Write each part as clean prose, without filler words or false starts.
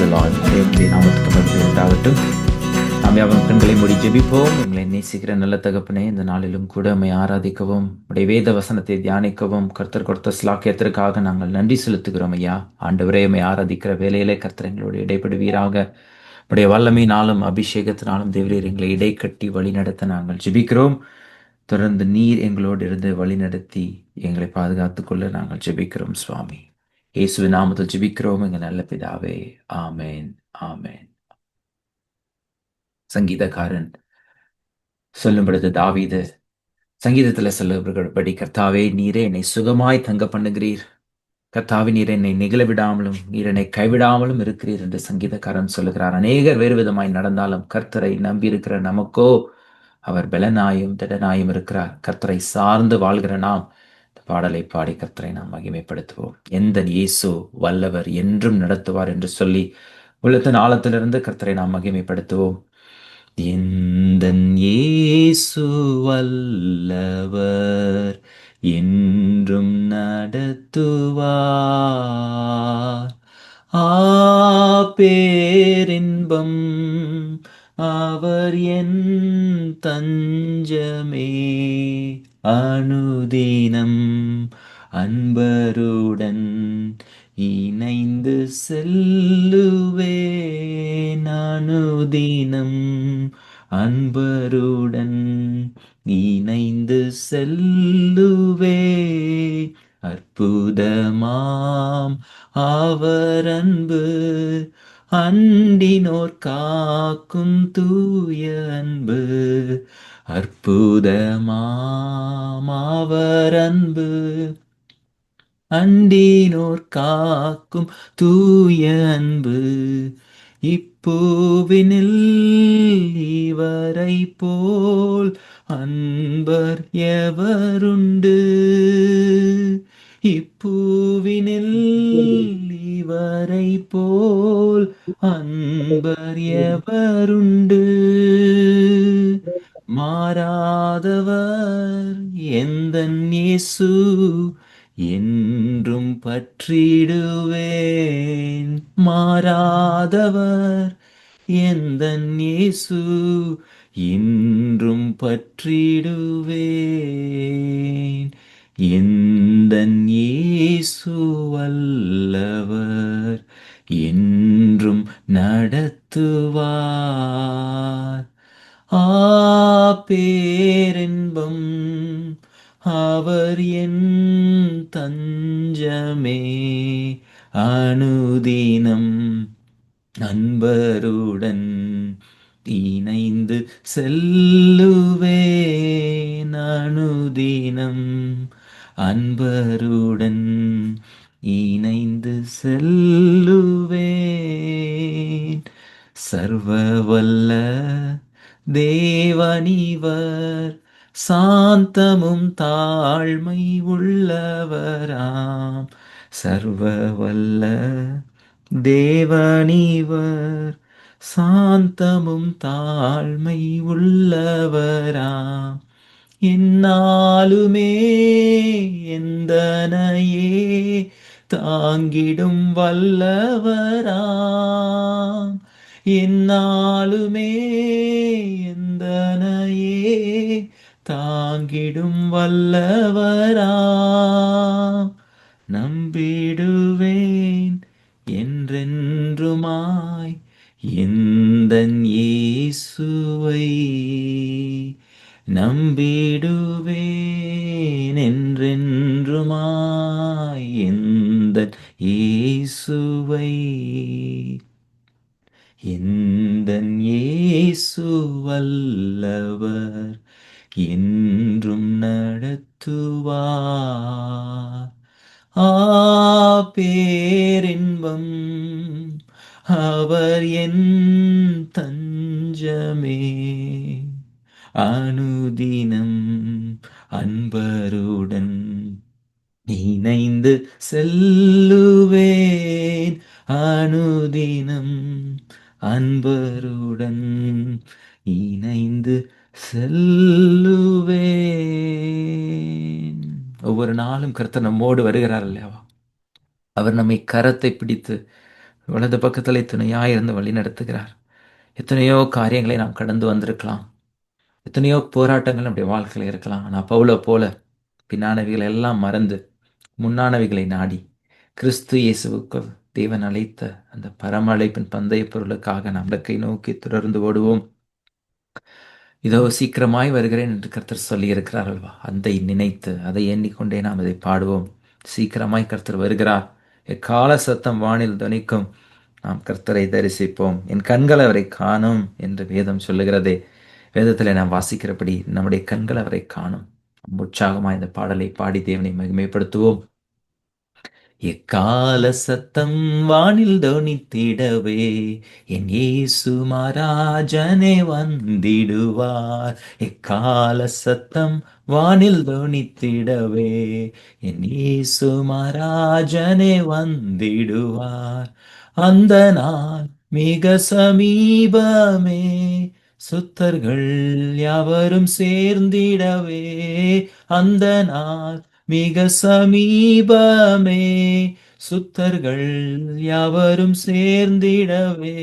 தேவனுடைய நாமத்துக்கு மகிமை உண்டாகட்டும். நாம் யாவரும் கண்களை மூடி ஜெபிப்போம். எங்களை நேசிக்கிற நல்ல தகப்பனே, இந்த நாளிலும் கூட உம்மை ஆராதிக்கவும், உடைய வேத வசனத்தை தியானிக்கவும் கர்த்தர் கொடுத்த ஸ்லாக்கியத்திற்காக நாங்கள் நன்றி செலுத்துகிறோம் ஐயா. ஆண்டவரே, உம்மை ஆராதிக்கிற வேலையிலே கர்த்தர் எங்களோடு இடைப்படுவீராக. உடைய வல்லமையினாலும் அபிஷேகத்தினாலும் தேவரீர் எங்களை இடைக்கட்டி வழிநடத்த நாங்கள் ஜெபிக்கிறோம். தொடர்ந்து நீர் எங்களோடு இருந்து வழிநடத்தி எங்களை பாதுகாத்துக் கொள்ள நாங்கள் ஜெபிக்கிறோம் சுவாமி. இயேசுவின் நாமத்தில் ஜெபிக்கிறோம் எங்கள் நல்ல பிதாவே. ஆமென், ஆமென். சங்கீதக்காரன் சொல்லும் பொழுது தாவீது சங்கீதத்துல சொல்லப்படி, கர்த்தாவே நீரே என்னை சுகமாய் தங்க பண்ணுகிறீர், கர்த்தாவே நீர் என்னை நிகழ விடாமலும் நீர் என்னை கைவிடாமலும் இருக்கிறீர் என்று சங்கீதக்காரன் சொல்லுகிறார். அநேகர் வேறு விதமாய் நடந்தாலும் கர்த்தரை நம்பியிருக்கிற நமக்கோ அவர் பலனாயும் திடனாயும் இருக்கிறார். கர்த்தரை சார்ந்து வாழ்கிற நாம் இந்த பாடலை பாடி கர்த்தரை நாம் மகிமைப்படுத்துவோம். எந்த இயேசு வல்லவர், என்றும் நடத்துவார் என்று சொல்லி உள்ளத்தின் ஆழத்திலிருந்து கர்த்தரை நாம் மகிமைப்படுத்துவோம். எந்தன் இயேசு வல்லவர், என்றும் நடத்துவார். பேரின்பம் அவர் என் தஞ்சமே, அனுதினம் அன்பருடன் இணைந்து செல்லுவேன். அனுதினம் அன்பருடன் இணைந்து செல்லுவே. அற்புதமாம் அவர் அன்பு, அண்டினோர் காக்கும் தூய அன்பு. அற்புதமாம் அவர் அன்பு, அண்டினோர் காக்கும் தூய அன்பு. இப்பூவினில் இவரை போல் அன்பர் எவருண்டு? இப்பூவினில் இவரை போல் அன்பர் எவருண்டு? மாறாதவர் எந்தன் இயேசு, என்றும் பற்றிடுவேன். மாறாதவர் எந்தன் இயேசு, என்றும் பற்றிடுவேன். எந்தன் இயேசு வல்லவர், என்றும் நடத்துவார். பேரின்பம் அவர் என் தஞ்சமே, அனுதினம் அன்பருடன் இணைந்து செல்லுவேன். அனுதினம் அன்பருடன் இணைந்து செல்லுவேன். சர்வவல்ல தேவனிவர், சாந்தமும் தாழ்மை உள்ளவராம். சர்வவல்ல தேவனிவர், சாந்தமும் தாழ்மை உள்ளவராம். என்னாலுமே எந்தனையே தாங்கிடும் வல்லவராம். என்னாலுமே எந்தனையே தாங்கிடும் வல்லவராம். நம்பிடுவேன் என்றென்றுமாய் எந்தன் இயேசுவை. நம்பிடுவேன் என்றென்றுமாய் எந்தன் இயேசுவை. எந்தன் இயேசு வல்லவர், என்றும் நடத்துவார். பேரின்பம் அவர் என் தஞ்சமே, அனுதினம் அன்பருடன் இணைந்து செல்லுவேன். அனுதினம் அன்பருடன் இணைந்து செல்லுவேன். ஒவ்வொரு நாளும் கர்த்தர் நம்மோடு வருகிறார் அல்லவா? அவர் நம்மை கரத்தை பிடித்து வலது பக்கத்தில் துணையாயிருந்து வழி நடத்துகிறார். எத்தனையோ காரியங்களை நாம் கடந்து வந்திருக்கலாம். எத்தனையோ போராட்டங்கள் நம்முடைய வாழ்க்கையில் இருக்கலாம். ஆனால் பவுலை போல பின்னானவைகளை எல்லாம் மறந்து முன்னானவைகளை நாடி கிறிஸ்து இயேசுவுக்குள் தேவன் அழைத்த அந்த பரம அழைப்பின் பந்தய பொருளுக்காக நாம் இலக்கை நோக்கி தொடர்ந்து ஓடுவோம். இதோ சீக்கிரமாய் வருகிறேன் என்று கர்த்தர் சொல்லி இருக்கிறார் அல்வா. அதை நினைத்து அதை எண்ணிக்கொண்டே நாம் அதை பாடுவோம். சீக்கிரமாய் கர்த்தர் வருகிறார். எக்கால சத்தம் வானில் துணிக்கும். நாம் கர்த்தரை தரிசிப்போம். என் கண்கள் அவரை காணும் என்று வேதம் சொல்லுகிறதே. வேதத்தில் நாம் வாசிக்கிறபடி நம்முடைய கண்கள் அவரை காணும். உற்சாகமாய் இந்த பாடலை பாடி தேவனை மகிமைப்படுத்துவோம். எக்கால சத்தம் வானில் தொனித்திடவே என் இயேசு மகாராஜனே வந்திடுவார். எக்கால சத்தம் வானில் தொனித்திடவே என் இயேசு மகாராஜனே வந்திடுவார். அந்த நாள் மிக சமீபமே, சுத்தர்கள் யாவரும் சேர்ந்திடவே. அந்த நாள் மிக சமீபமே, சுத்தர்கள் யாவரும் சேர்ந்திடவே.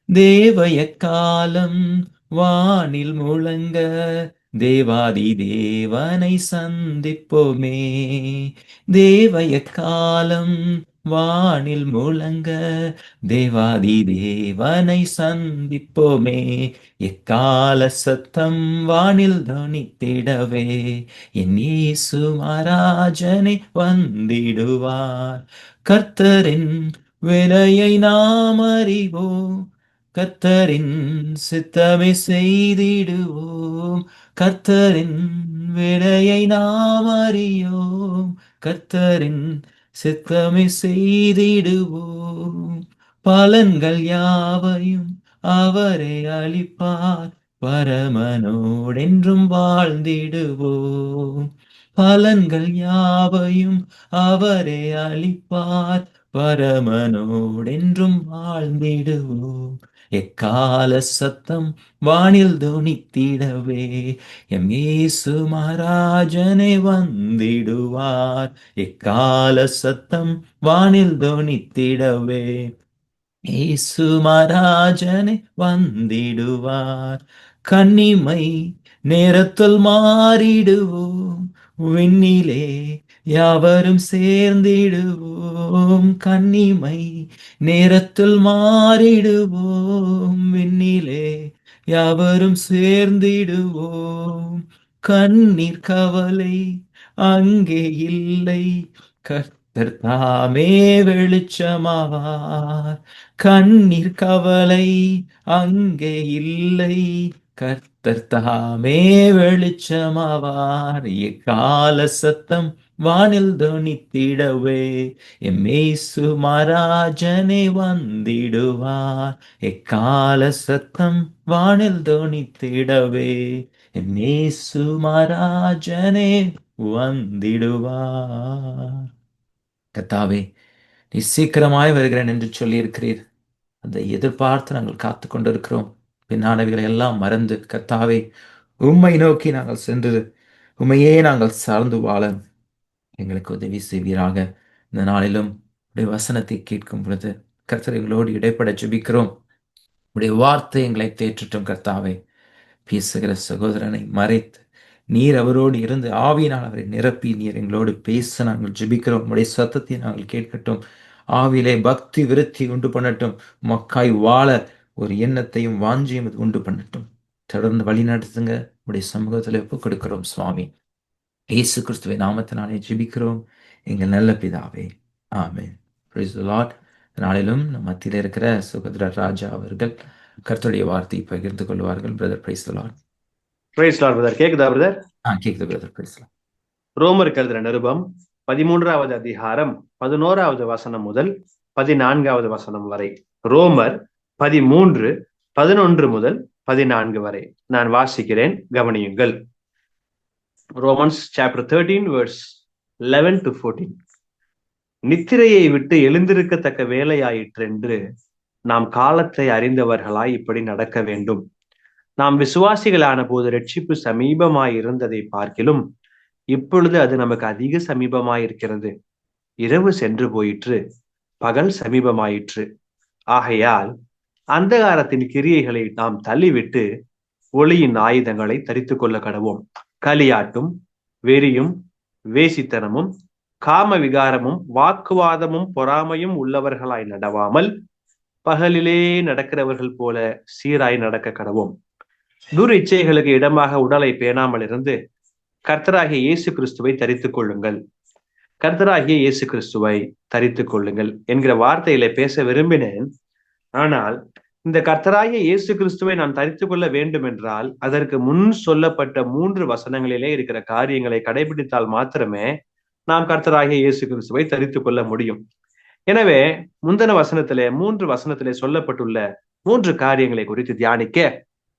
தேவய காலம் வானில் முழங்க தேவாதி தேவனை சந்திப்போமே. தேவய காலம் வானில் முழங்க தேவாதி தேவனை சந்திப்போமே. எக்கால சத்தம் வானில் தொனித்திடவே என் இயேசு மகாராஜனே வந்திடுவார். கர்த்தரின் விலையை நாம் அறிவோம், கர்த்தரின் சித்தமே செய்திடுவோம். கர்த்தரின் விலையை நாம் அறியோம், கர்த்தரின் சித்தமே செய்திடுவோம். பலன்கள் யாவையும் அவரே அளிப்பார், பரமனோடென்றும் வாழ்ந்திடுவோம். பலன்கள் யாவையும் அவரே அளிப்பார், பரமனோடென்றும் வாழ்ந்திடுவோம். எக்கால சத்தம் வானில் தொனித்திடவே எம் இயேசு மகாராஜனே வந்திடுவார். எக்கால சத்தம் வானில் தொனித்திடவே இயேசு மகாராஜனே வந்திடுவார். கன்னிமை நேரத்தில் மாறிடுவோம், விண்ணிலே யாவரும் சேர்ந்திடுவோம். கன்னிமை நேரத்தில் மாறிடுவோம், விண்ணிலே யாவரும் சேர்ந்திடுவோம். கண்ணீர் கவலை அங்கே இல்லை, கர்த்தர் தாமே வெளிச்சமாவார். கண்ணீர் கவலை அங்கே இல்லை, கர்த்தர் தாமே வெளிச்சமாவார். எக்கால சத்தம் வானில் தொனித்திடவே எம் இயேசு மகாராஜனே வந்திடுவார். எக்கால சத்தம் வானில் தொனித்திடவே எம் இயேசு மகாராஜனே வந்திடுவார். கர்த்தாவே, நீ சீக்கிரமாய் வருகிறேன் என்று சொல்லியிருக்கிறீர். அதை எதிர்பார்த்து நாங்கள் காத்து கொண்டிருக்கிறோம். பின்னானவைகளை எல்லாம் மறந்து கர்த்தாவே உம்மை நோக்கி நாங்கள் சென்று உம்மையே நாங்கள் சார்ந்து வாழ எங்களுக்கு உதவி செய்வீராக. இந்த நாளிலும் உடைய வசனத்தை கேட்கும் பொழுது கர்த்தர் எங்களோடு இடைப்பட ஜெபிக்கிறோம். உடைய வார்த்தை எங்களை தேற்றட்டும் கர்த்தாவே. பேசுகிற சகோதரனை மறைத்து நீர் அவரோடு இருந்து ஆவியினால் அவரை நிரப்பி நீர் எங்களோடு பேச நாங்கள் ஜெபிக்கிறோம். உடைய சத்தத்தை நாங்கள் கேட்கட்டும். ஆவியிலே பக்தி விருத்தி உண்டு பண்ணட்டும். மக்காய் வாழ ஒரு எண்ணத்தையும் வாஞ்சியும் அது உண்டு பண்ணட்டும். தொடர்ந்து வழி நடத்துங்க. உடைய சமூகத்தில் ஒப்புக் கொடுக்கிறோம் சுவாமி. இயேசு கிறிஸ்துவை நாமத்தினாலே ஜெபிக்கிறோம் எங்கள் நல்ல பிதாவே, ஆமென். Price the Lord. நாளிலும் நம் மத்தியில் இருக்கிற சுகத்ர ராஜா அவர்கள் கர்த்தருடைய வார்த்தையை பகிர்ந்து கொள்வார்கள். Brother, praise the Lord. Praise Lord brother. கேக்குதா பிரதர்? கேக்குது பிரதர். Praise Lord. ரோமருக்கு எழுதின நிருபம் 13வது அதிகாரம் 11வது வசனம் முதல் 14வது வசனம் வரை. ரோமர் 13 11 முதல் 14 வரை நான் வாசிக்கிறேன், கவனியுங்கள். Romans chapter 13 verse 11 to 14. நித்திரையை விட்டு எழுந்திருக்கத்தக்க வேலையாயிற்றென்று நாம் காலத்தை அறிந்தவர்களாய் இப்படி நடக்க வேண்டும். நாம் விசுவாசிகளான போது ரட்சிப்பு சமீபமாய் இருந்ததை பார்க்கிலும் இப்பொழுது அது நமக்கு அதிக சமீபமாயிருக்கிறது. இரவு சென்று போயிற்று, பகல் சமீபமாயிற்று. ஆகையால் அந்தகாரத்தின் கிரியைகளை நாம் தள்ளிவிட்டு ஒளியின் ஆயுதங்களை தரித்துக் கொள்ள கடவோம். களியாட்டும், வெறியும், வேசித்தனமும், காம விகாரமும், வாக்குவாதமும், பொறாமையும் உள்ளவர்களாய் நடவாமல் பகலிலே நடக்கிறவர்கள் போல சீராய் நடக்க கடவோம். துர் இச்சைகளுக்கு இடமாக உடலை பேணாமல் இருந்து கர்த்தராகிய இயேசு கிறிஸ்துவை தரித்துக் கொள்ளுங்கள். கர்த்தராகிய இயேசு கிறிஸ்துவை தரித்துக் கொள்ளுங்கள் என்கிற வார்த்தையில பேச விரும்பினேன். ஆனால் இந்த கர்த்தராகிய இயேசு கிறிஸ்துவை நான் தரித்துக் கொள்ள வேண்டும் என்றால் அதற்கு முன் சொல்லப்பட்ட 3 வசனங்களிலே இருக்கிற காரியங்களை கடைபிடித்தால் மாத்திரமே நாம் கர்த்தராகிய இயேசு கிறிஸ்துவை தரித்துக் கொள்ள முடியும். எனவே முந்தின வசனத்திலே 3 வசனத்திலே சொல்லப்பட்டுள்ள 3 காரியங்களை குறித்து தியானிக்க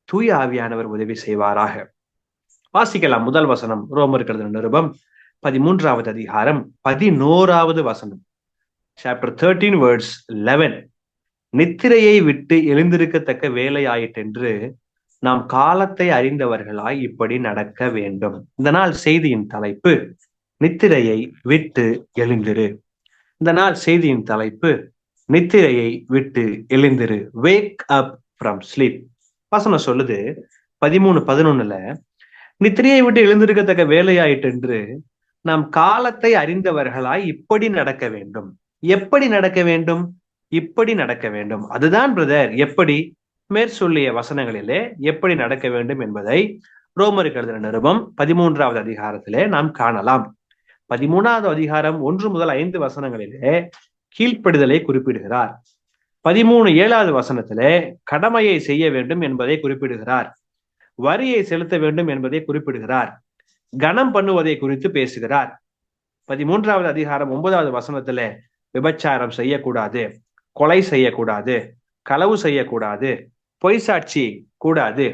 தூய ஆவியானவர் உதவி செய்வாராக. வாசிக்கலாம். முதல் வசனம், ரோமர் எழுதின நிருபம் 13வது அதிகாரம் 11வது வசனம். Chapter 13 words 11. நித்திரையை விட்டு எழுந்திருக்கத்தக்க வேலையாயிற்றென்று நாம் காலத்தை அறிந்தவர்களாய் இப்படி நடக்க வேண்டும். இந்த நாள் செய்தியின் தலைப்பு நித்திரையை விட்டு எழுந்திரு. இந்த நாள் செய்தியின் தலைப்பு நித்திரையை விட்டு எழுந்திரு. Wake up from sleep. வசனம் சொல்லுது 13:11, நித்திரையை விட்டு எழுந்திருக்கத்தக்க வேலையாயிற்றென்று நாம் காலத்தை அறிந்தவர்களாய் இப்படி நடக்க வேண்டும். எப்படி நடக்க வேண்டும்? இப்படி நடக்க வேண்டும். அதுதான் பிரதர் எப்படி? மேற்சொல்லிய வசனங்களிலே எப்படி நடக்க வேண்டும் என்பதை ரோமருக்கு எழுதின நிருபம் 13வது அதிகாரத்திலே நாம் காணலாம். 13வது அதிகாரம் 1 முதல் 5 வசனங்களிலே கீழ்ப்படிதலை குறிப்பிடுகிறார். 13:7வது வசனத்திலே கடமையை செய்ய வேண்டும் என்பதை குறிப்பிடுகிறார். வரியை செலுத்த வேண்டும் என்பதை குறிப்பிடுகிறார். கனம் பண்ணுவதை குறித்து பேசுகிறார். 13வது அதிகாரம் 9வது வசனத்திலே விபச்சாரம் செய்யக்கூடாது, கொலை செய்யக்கூடாது, களவு செய்யக்கூடாது, பொய் சாட்சி கூடாது,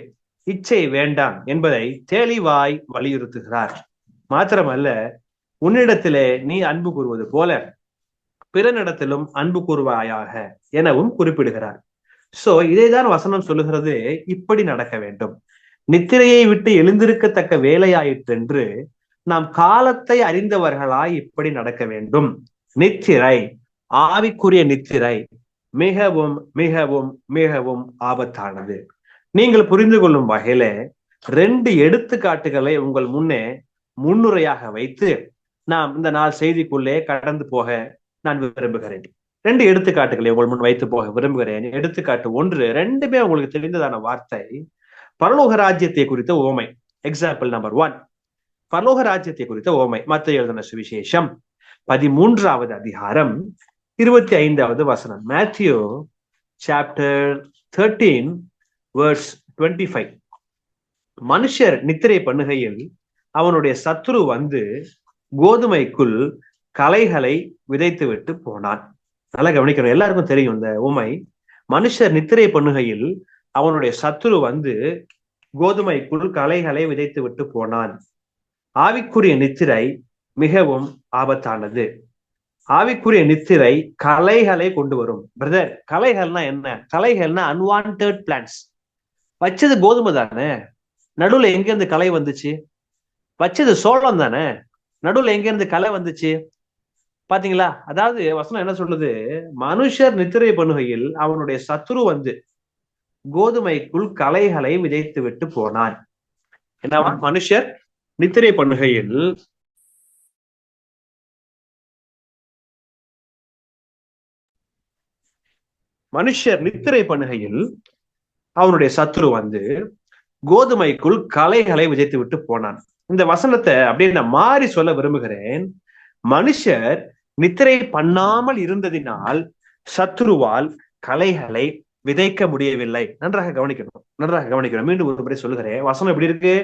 இச்சை வேண்டாம் என்பதை தெளிவாய் வலியுறுத்துகிறார். மாத்திரமல்ல, உன்னிடத்திலே நீ அன்பு கூறுவது போல பிறனிடத்திலும் அன்பு கூறுவாயாக எனவும் குறிப்பிடுகிறார். சோ இதைதான் வசனம் சொல்லுகிறது, இப்படி நடக்க வேண்டும். நித்திரையை விட்டு எழுந்திருக்கத்தக்க வேலையாயிற்றென்று நாம் காலத்தை அறிந்தவர்களாய் இப்படி நடக்க வேண்டும். நித்திரை, ஆவிக்குரிய நித்திரை மிகவும் மிகவும் மிகவும் ஆபத்தானது. நீங்கள் புரிந்து கொள்ளும் வகையில 2 எடுத்துக்காட்டுகளை உங்கள் முன்னே முன்னுரையாக வைத்து நாம் இந்த நாள் செய்திக்குள்ளே கடந்து போக நான் விரும்புகிறேன். 2 எடுத்துக்காட்டுகளை உங்கள் முன் வைத்து போக விரும்புகிறேன். எடுத்துக்காட்டு 1, 2மே உங்களுக்கு தெரிந்ததான வார்த்தை, பரலோக ராஜ்யத்தை குறித்த உவமை. எக்ஸாம்பிள் நம்பர் 1, பரலோக ராஜ்யத்தை குறித்த உவமை. மத்தேயு எழுதின சுவிசேஷம் 13வது அதிகாரம் 25வது வசனம். Matthew chapter 13 verse 25. மனுஷர் நித்திரை பண்ணுகையில் அவனுடைய சத்துரு வந்து கோதுமைக்குள் களைகளை விதைத்து விட்டு போனான். நல்லா கவனிக்கணும், எல்லாருக்கும் தெரியும் இந்த உமை. மனுஷர் நித்திரை பண்ணுகையில் அவனுடைய சத்துரு வந்து கோதுமைக்குள் களைகளை விதைத்து விட்டு போனான். ஆவிக்குரிய நித்திரை மிகவும் ஆபத்தானது. ஆவிக்குரிய நித்திரை களைகளை கொண்டு வரும். பிரதர், களைகள்னா என்ன? களைகள்னா அன்வான்ட் பிளான்ஸ். வச்சது கோதுமை தானே, நடுவுல எங்க இருந்து களை வந்துச்சு? வச்சது சோளம் தானே, நடுவுல எங்க இருந்து களை வந்துச்சு? பாத்தீங்களா? அதாவது வசனம் என்ன சொல்லுது? மனுஷர் நித்திரை பண்ணுகையில் அவனுடைய சத்துரு வந்து கோதுமைக்குள் களைகளை விதைத்து விட்டு போனான். என்னவா? மனுஷர் நித்திரை பண்ணுகையில் அவனுடைய சத்துரு வந்து கோதுமைக்குள் களைகளை விதைத்து விட்டு போனான். இந்த வசனத்தை அப்படியே நான் மாறி சொல்ல விரும்புகிறேன். மனுஷர் நித்திரை பண்ணாமல் இருந்ததினால் சத்துருவால் களைகளை விதைக்க முடியவில்லை. நன்றாக கவனிக்கணும். மீண்டும் ஒரு முறை சொல்லுகிறேன். வசனம் எப்படி இருக்கு?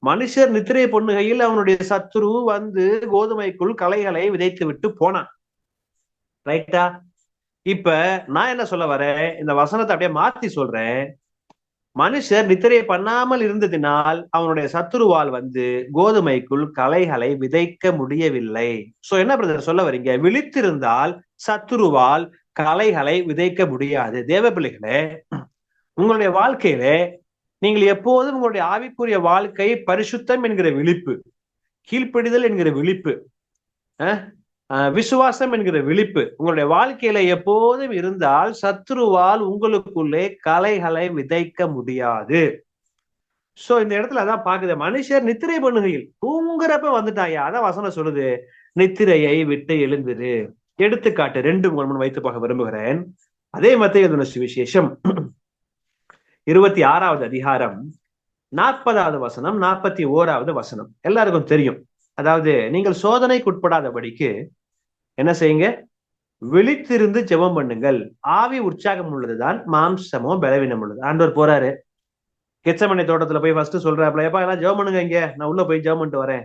மனுஷர் நித்திரை பண்ணுகையில் அவனுடைய சத்துரு வந்து கோதுமைக்குள் களைகளை விதைத்து விட்டு போனான். ரைட்டா? இப்ப நான் என்ன சொல்ல வரேன்? இந்த வசனத்தை அப்படியே மாத்தி சொல்றேன். மனுஷர் நித்திரை பண்ணாமல் இருந்ததினால் அவனுடைய சத்துருவால் வந்து கோதுமைக்குள் களைகளை விதைக்க முடியவில்லை. சோ என்ன பிரதர் சொல்ல வரீங்க? விழித்திருந்தால் சத்துருவால் களைகளை விதைக்க முடியாது. தேவ பிள்ளைகளே, உங்களுடைய வாழ்க்கையிலே நீங்கள் எப்போதும் உங்களுடைய ஆவிக்குரிய வாழ்க்கை பரிசுத்தம் என்கிற விழிப்பு, கீழ்ப்படிதல் என்கிற விழிப்பு, விசுவாசம் என்கிற விழிப்பு உங்களுடைய வாழ்க்கையில எப்போதும் இருந்தால் சத்துருவால் உங்களுக்குள்ளே கலைகளை விதைக்க முடியாது. சோ இந்த இடத்துல அதான் பாக்குது, மனுஷர் நித்திரை பண்ணுகையில் தூங்குறப்ப வந்துட்டாயா, அதான் வசனம் சொல்லுது, நித்திரையை விட்டு எழுந்திரு. எடுத்துக்காட்டு 2-3 வைத்து பார்க்க விரும்புகிறேன். அதே மத்தேயு சுவிசேஷம் 26வது அதிகாரம் 40வது வசனம் 41வது வசனம் எல்லாருக்கும் தெரியும். அதாவது, நீங்கள் சோதனைக்குட்படாதபடிக்கு என்ன செய்யுங்க, விழித்திருந்து ஜெபம் பண்ணுங்கள். ஆவி உற்சாகம் உள்ளதுதான், மாம்சமோ பலவீனம் உள்ளது. ஆண்டவர் போறாரு கெச்சமனை தோட்டத்துல போய் ஃபர்ஸ்ட் சொல்றாப்ல, எப்பா எல்லாம் ஜெபம் பண்ணுங்க, இங்க நான் உள்ள போய் ஜெபம் பண்ணிட்டு வரேன்.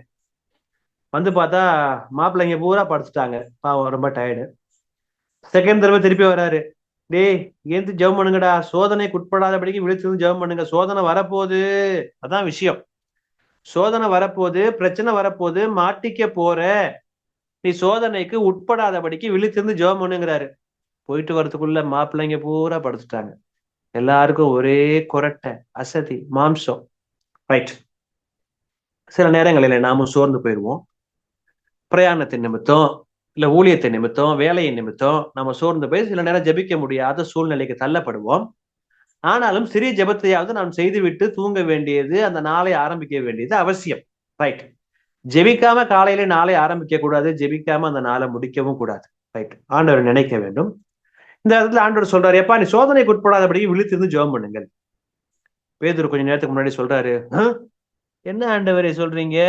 வந்து பார்த்தா மாப்பிள்ளைங்க பூரா படுத்துட்டாங்க, பாவம் ரொம்ப டயர்டு. செகண்ட் தடவை திருப்பி வராரு, டேய் ஏந்து ஜெபம் பண்ணுங்கடா, சோதனைக்கு உட்படாதபடிக்கு விழித்திருந்து ஜெபம் பண்ணுங்க, சோதனை வரப்போகுது. அதான் விஷயம், சோதனை வரப்போகுது, பிரச்சனை வரப்போகுது, மாட்டிக்க போற, நீ சோதனைக்கு உட்படாதபடிக்கு விழித்திருந்து ஜெபம் பண்ணுங்கிறாரு. போயிட்டு வரதுக்குள்ள மாப்பிள்ளைங்க பூரா படுத்துட்டாங்க. எல்லாருக்கும் ஒரே கொரட்டை, அசதி, மாம்சம். ரைட். சில நேரங்களில் நாமும் சோர்ந்து போயிடுவோம். பிரயாணத்தின் நிமித்தம், இல்ல ஊழியத்தின் நிமித்தம், வேலையின் நிமித்தம் நம்ம சோர்ந்து போய் சில நேரம் ஜெபிக்க முடியாத சூழ்நிலைக்கு தள்ளப்படுவோம். ஆனாலும் சிறிய ஜெபத்தையாவது நாம் செய்துவிட்டு தூங்க வேண்டியது, அந்த நாளை ஆரம்பிக்க வேண்டியது அவசியம். ரைட். ஜெபிக்காம காலையில நாளை ஆரம்பிக்க கூடாது, ஜெபிக்காம அந்த நாளை முடிக்கவும் கூடாது. ரைட். ஆண்டவர் நினைக்க வேண்டும். இந்த இடத்துல ஆண்டவர் சொல்றாரு, எப்பா நீ சோதனைக்கு உட்படாதபடி விழித்திருந்து ஜெபம் பண்ணுங்கள். பேதுரு கொஞ்ச நேரத்துக்கு முன்னாடி சொல்றாரு, என்ன ஆண்டவரே சொல்றீங்க,